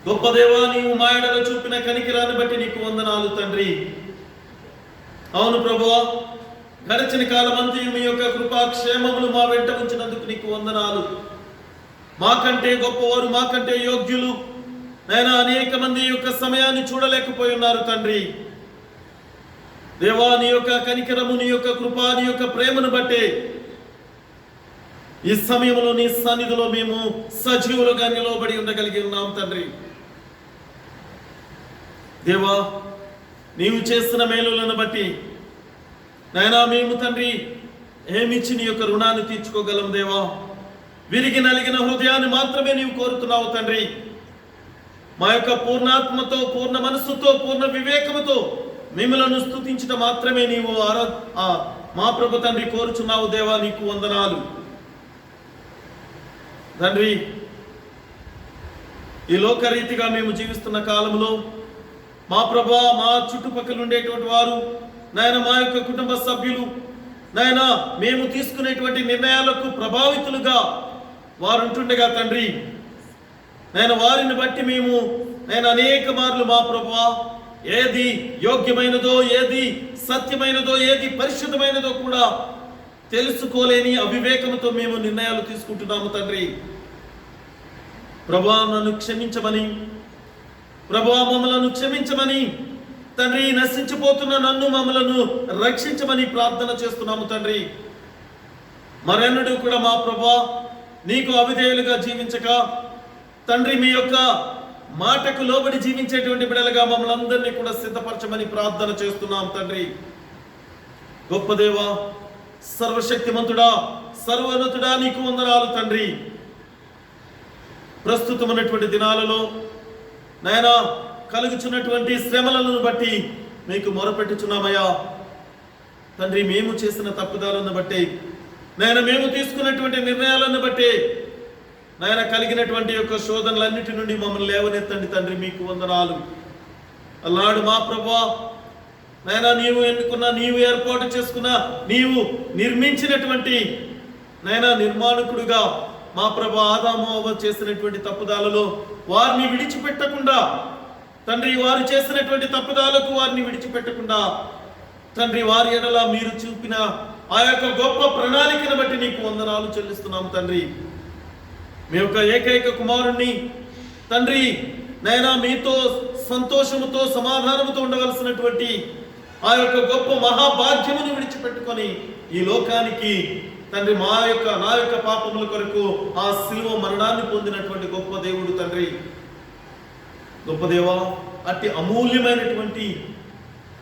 Speaker 1: గొప్ప దేవా, నీవు మాయడలో చూపిన కనికరాన్ని బట్టి నీకు వందనాలు తండ్రి. అవును ప్రభువా, గడిచిన కాలమంతా మీ యొక్క కృపాక్షేమములు మా వెంట ఉంచినందుకు నీకు వందనాలు. మాకంటే గొప్పవారు, మాకంటే యోగ్యులు నైనా అనేక మంది యొక్క సమయాన్ని చూడలేకపోయి ఉన్నారు తండ్రి. దేవా, నీ యొక్క కనికరము, నీ యొక్క కృప, నీ యొక్క ప్రేమను బట్టే ఈ సమయంలో నీ సన్నిధిలో మేము సజీవులుగా నిలవబడి ఉండగలిగి ఉన్నాం తండ్రి. దేవా, నీవు చేస్తున్న మేలులను బట్టి నాయనా మేము తండ్రి ఏమిచ్చి నీ యొక్క రుణాన్ని తీర్చుకోగలం దేవా. విరిగి నలిగిన హృదయాన్ని మాత్రమే నీవు కోరుతున్నావు తండ్రి. మా యొక్క పూర్ణాత్మతో, పూర్ణ మనస్సుతో, పూర్ణ వివేకముతో మిమ్మలను స్తుతించడం మాత్రమే నీవు మా ప్రభు తండ్రి కోరుచున్నావు దేవా. నీకు వందనాలు తండ్రి. ఈ లోకరీతిగా మేము జీవిస్తున్న కాలంలో మా ప్రభా, మా చుట్టుపక్కల ఉండేటువంటి వారు నాయన, మా యొక్క కుటుంబ సభ్యులు నాయన, మేము తీసుకునేటువంటి నిర్ణయాలకు ప్రభావితులుగా వారు ఉంటుండగా తండ్రి, నాయన వారిని బట్టి మేము నేను అనేక మార్లు మా ప్రభువా ఏది యోగ్యమైనదో, ఏది సత్యమైనదో, ఏది పరిశుద్ధమైనదో కూడా తెలుసుకోలేని అవివేకముతో మేము నిర్ణయాలు తీసుకుంటున్నాము తండ్రి. ప్రభువా, నన్ను క్షమించమని, ప్రభువా మమ్మలను క్షమించమని తండ్రి, నశించిపోతున్న నన్ను మమ్మలను రక్షించమని ప్రార్థన చేస్తున్నాము తండ్రి. మరెన్నడూ కూడా మా ప్రభువా నీకు అవిధేయులుగా జీవించక తండ్రి, మీ యొక్క మాటకు లోబడి జీవించేటువంటి బిడ్డలుగా మమ్మల్ని అందరినీ కూడా సిద్ధపరచమని ప్రార్థన చేస్తున్నాం తండ్రి. గొప్ప దేవా, సర్వశక్తిమంతుడా, సర్వోన్నతుడా, నీకు వందనాలు తండ్రి. ప్రస్తుతమైనటువంటి దినాలలో నాయనా కలుగుచున్నటువంటి శ్రమలను బట్టి మీకు మొరపెట్టుచున్నామయ్యా తండ్రి. మేము చేసిన తప్పుదాలను బట్టి నాయన, మేము తీసుకున్నటువంటి నిర్ణయాలను బట్టి నాయన కలిగినటువంటి యొక్క శోధనలన్నిటి నుండి మమ్మల్ని లేవనెత్తండి తండ్రి. మీకు వందనాలు. అల్లాడు మా ప్రభువా నాయన, నీవు ఎన్నుకున్న, నీవు ఏర్పాటు చేసుకున్న, నీవు నిర్మించినటువంటి నాయన నిర్మాణకుడుగా మా ప్రభు ఆదాము అవ్వ చేసినటువంటి తప్పుదాలలో వారిని విడిచిపెట్టకుండా తండ్రి, వారు చేసినటువంటి తప్పుదాలకు వారిని విడిచిపెట్టకుండా తండ్రి, వారి ఎడల మీరు చూపిన ఆ యొక్క గొప్ప ప్రణాళికను బట్టి నీకు వందనాలు చెల్లిస్తున్నాం తండ్రి. మీ యొక్క ఏకైక కుమారుణ్ణి తండ్రి నైనా మీతో సంతోషముతో, సమాధానముతో ఉండవలసినటువంటి ఆ యొక్క గొప్ప మహాభాగ్యమును విడిచిపెట్టుకొని ఈ లోకానికి తండ్రి నా యొక్క పాపముల కొరకు ఆ శిలువ మరణాన్ని పొందినటువంటి గొప్ప దేవుడు తండ్రి. గొప్ప దేవా, అట్టి అమూల్యమైనటువంటి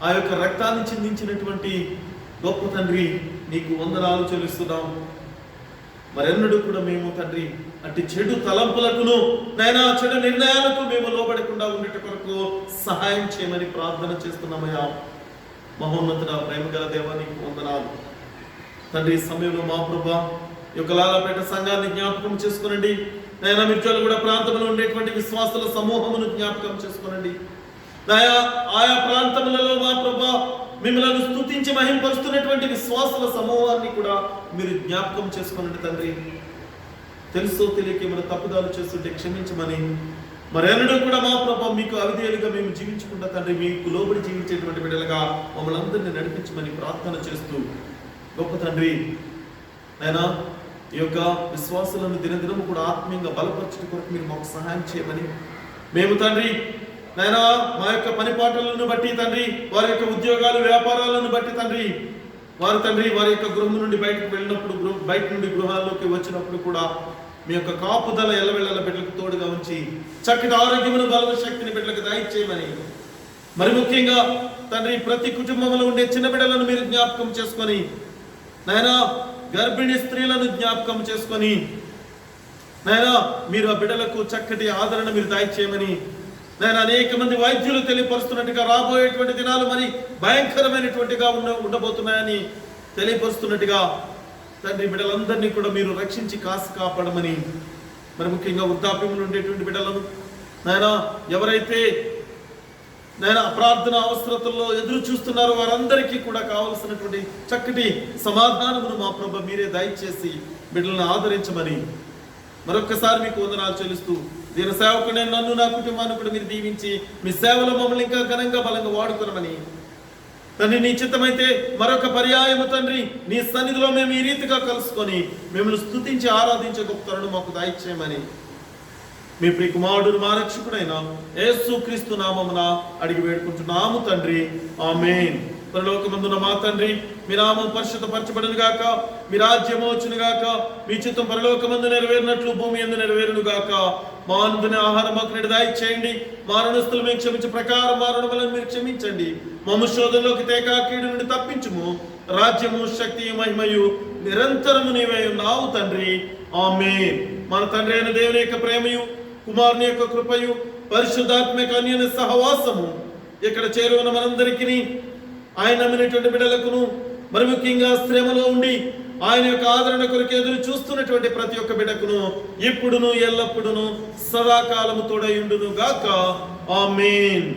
Speaker 1: ఆ యొక్క రక్తాన్ని చిందించినటువంటి గొప్ప తండ్రి, నీకు వందనాలు చెల్లిస్తున్నాం. మరెన్నడూ కూడా మేము తండ్రి అట్టి చెడు తలంపులకును నైనా చెడు నిర్ణయాలకు మేము లోబడకుండా ఉండేట కొరకు సహాయం చేయమని ప్రార్థన చేస్తున్నామయ్యా. మహోన్నతుడా, ప్రేమగల దేవా, నీకు వందనాలు తండ్రి. ఈ సమయంలో మా ప్రభువా యొక్క లాలపేట సంఘాన్ని జ్ఞాపకం చేసుకునండి. నాయన మిర్జాలగూడ ప్రాంతంలో ఉండేటువంటి విశ్వాసుల సమూహమును జ్ఞాపకం చేసుకోనండి. ఆయా ప్రాంతములలో మా ప్రభా మిమ్మల్ని స్తుతించి మహింపరుస్తున్నటువంటి విశ్వాసుల సమూహాన్ని కూడా మీరు జ్ఞాపకం చేసుకోనండి తండ్రి. తెలుసో తెలియక ఏమైనా తప్పుదాలు చేస్తుంటే క్షమించమని, మరెన్నడూ కూడా మా ప్రభా మీకు అవిధేయులుగా మేము జీవించకుండా తండ్రి మీకు లోబడి జీవించేటువంటి బిడ్డలుగా మమ్మల్ని అందరినీ నడిపించమని ప్రార్థన చేస్తూ, గొప్ప తండ్రి ఆయన ఈ యొక్క విశ్వాసులను దినదినము కూడా ఆత్మీయంగా బలపరచడం కొరకు మీరు మాకు సహాయం చేయమని, మేము తండ్రి నాయన మా యొక్క పనిపాటలను బట్టి తండ్రి, వారి యొక్క ఉద్యోగాలు వ్యాపారాలను బట్టి తండ్రి, వారు తండ్రి వారి యొక్క గృహం నుండి బయటకు వెళ్ళినప్పుడు, బయట నుండి గృహాల్లోకి వచ్చినప్పుడు కూడా మీ యొక్క కాపుదల ఎల్లవెళ్ళ బిడ్డలకు తోడుగా ఉంచి చక్కటి ఆరోగ్యమును బలవ శక్తిని బిడ్డలకు దయచేయమని, మరి ముఖ్యంగా తండ్రి ప్రతి కుటుంబంలో ఉండే చిన్న బిడ్డలను మీరు జ్ఞాపకం చేసుకొని, నాయన గర్భిణీ స్త్రీలను జ్ఞాపకం చేసుకొని, నాయన మీరు ఆ బిడ్డలకు చక్కటి ఆదరణ మీరు దయచేయమని, నేను అనేక మంది వైద్యులు తెలియపరుస్తున్నట్టుగా రాబోయేటువంటి దినాలు మరి భయంకరమైనటువంటిగా ఉండబోతున్నాయని తెలియపరుస్తున్నట్టుగా తండ్రి బిడ్డలందరినీ కూడా మీరు రక్షించి కాసి కాపాడమని, మరి ముఖ్యంగా వృద్ధాప్యంలో ఉండేటువంటి బిడ్డలను నాయన ఎవరైతే నాయన ప్రార్థన అవసరతల్లో ఎదురు చూస్తున్నారో వారందరికీ కూడా కావలసినటువంటి చక్కటి సమాధానమును మా ప్రభు మీరే దయచేసి బిడ్డలను ఆదరించమని మరొక్కసారి మీకు వందనాలు చెల్లిస్తూ, దీని సేవకునే నన్ను నా కుటుంబాన్ని కూడా మీరు దీవించి మీ సేవలో మమ్మల్ని ఇంకా ఘనంగా బలంగా వాడుకోనమని తండ్రి, నీ చిత్తమైతే మరొక పర్యాయము తండ్రి నీ సన్నిధిలో మేము ఈ రీతిగా కలుసుకొని మిమ్మల్ని స్తుతించి ఆరాధించే గొప్ప తరుణం మాకు దయచేయమని మీ ప్రియ కుమారుడు మా రక్షకుడైన యేసుక్రీస్తు నామమున అడిగి వేడుకుంటున్నాము తండ్రి, ఆమేన్. పరలోకమందున మా తండ్రి, మీ నామం పరిశుద్ధపరచబడును గాక, మీ రాజ్యము వచ్చును గాక, మీ చిత్తం పరలోకమందు నెరవేరినట్లు భూమి యందు నెరవేరును గాక. మా అనుదిన ఆహారం మాకు నేడు దయచేయండి, మా రుణస్తులు మేము క్షమించే ప్రకారం మా రుణములను మీరు క్షమించండి, మమ్ము శోధనలోకి తేక కీడు నుండి తప్పించుము, రాజ్యము శక్తి మహిమయు నిరంతరము నీవే ఉన్నావు తండ్రి, ఆమేన్. మన తండ్రి అయిన దేవుని యొక్క ప్రేమయు, కుమారుని యొక్క కృపయు, పరిశుద్ధాత్మిక అన్యోన్య సహవాసము ఇక్కడ చేరువన మనందరికీ, ఆయన నమ్మినటువంటి బిడ్డలకును, మరి ముఖ్యంగా శ్రమలో ఉండి ఆయన యొక్క ఆదరణ కొరకు ఎదురు చూస్తున్నటువంటి ప్రతి ఒక్క బిడ్డకును ఇప్పుడును ఎల్లప్పుడును సదాకాలము తోడై ఉండును గాక, ఆమేన్.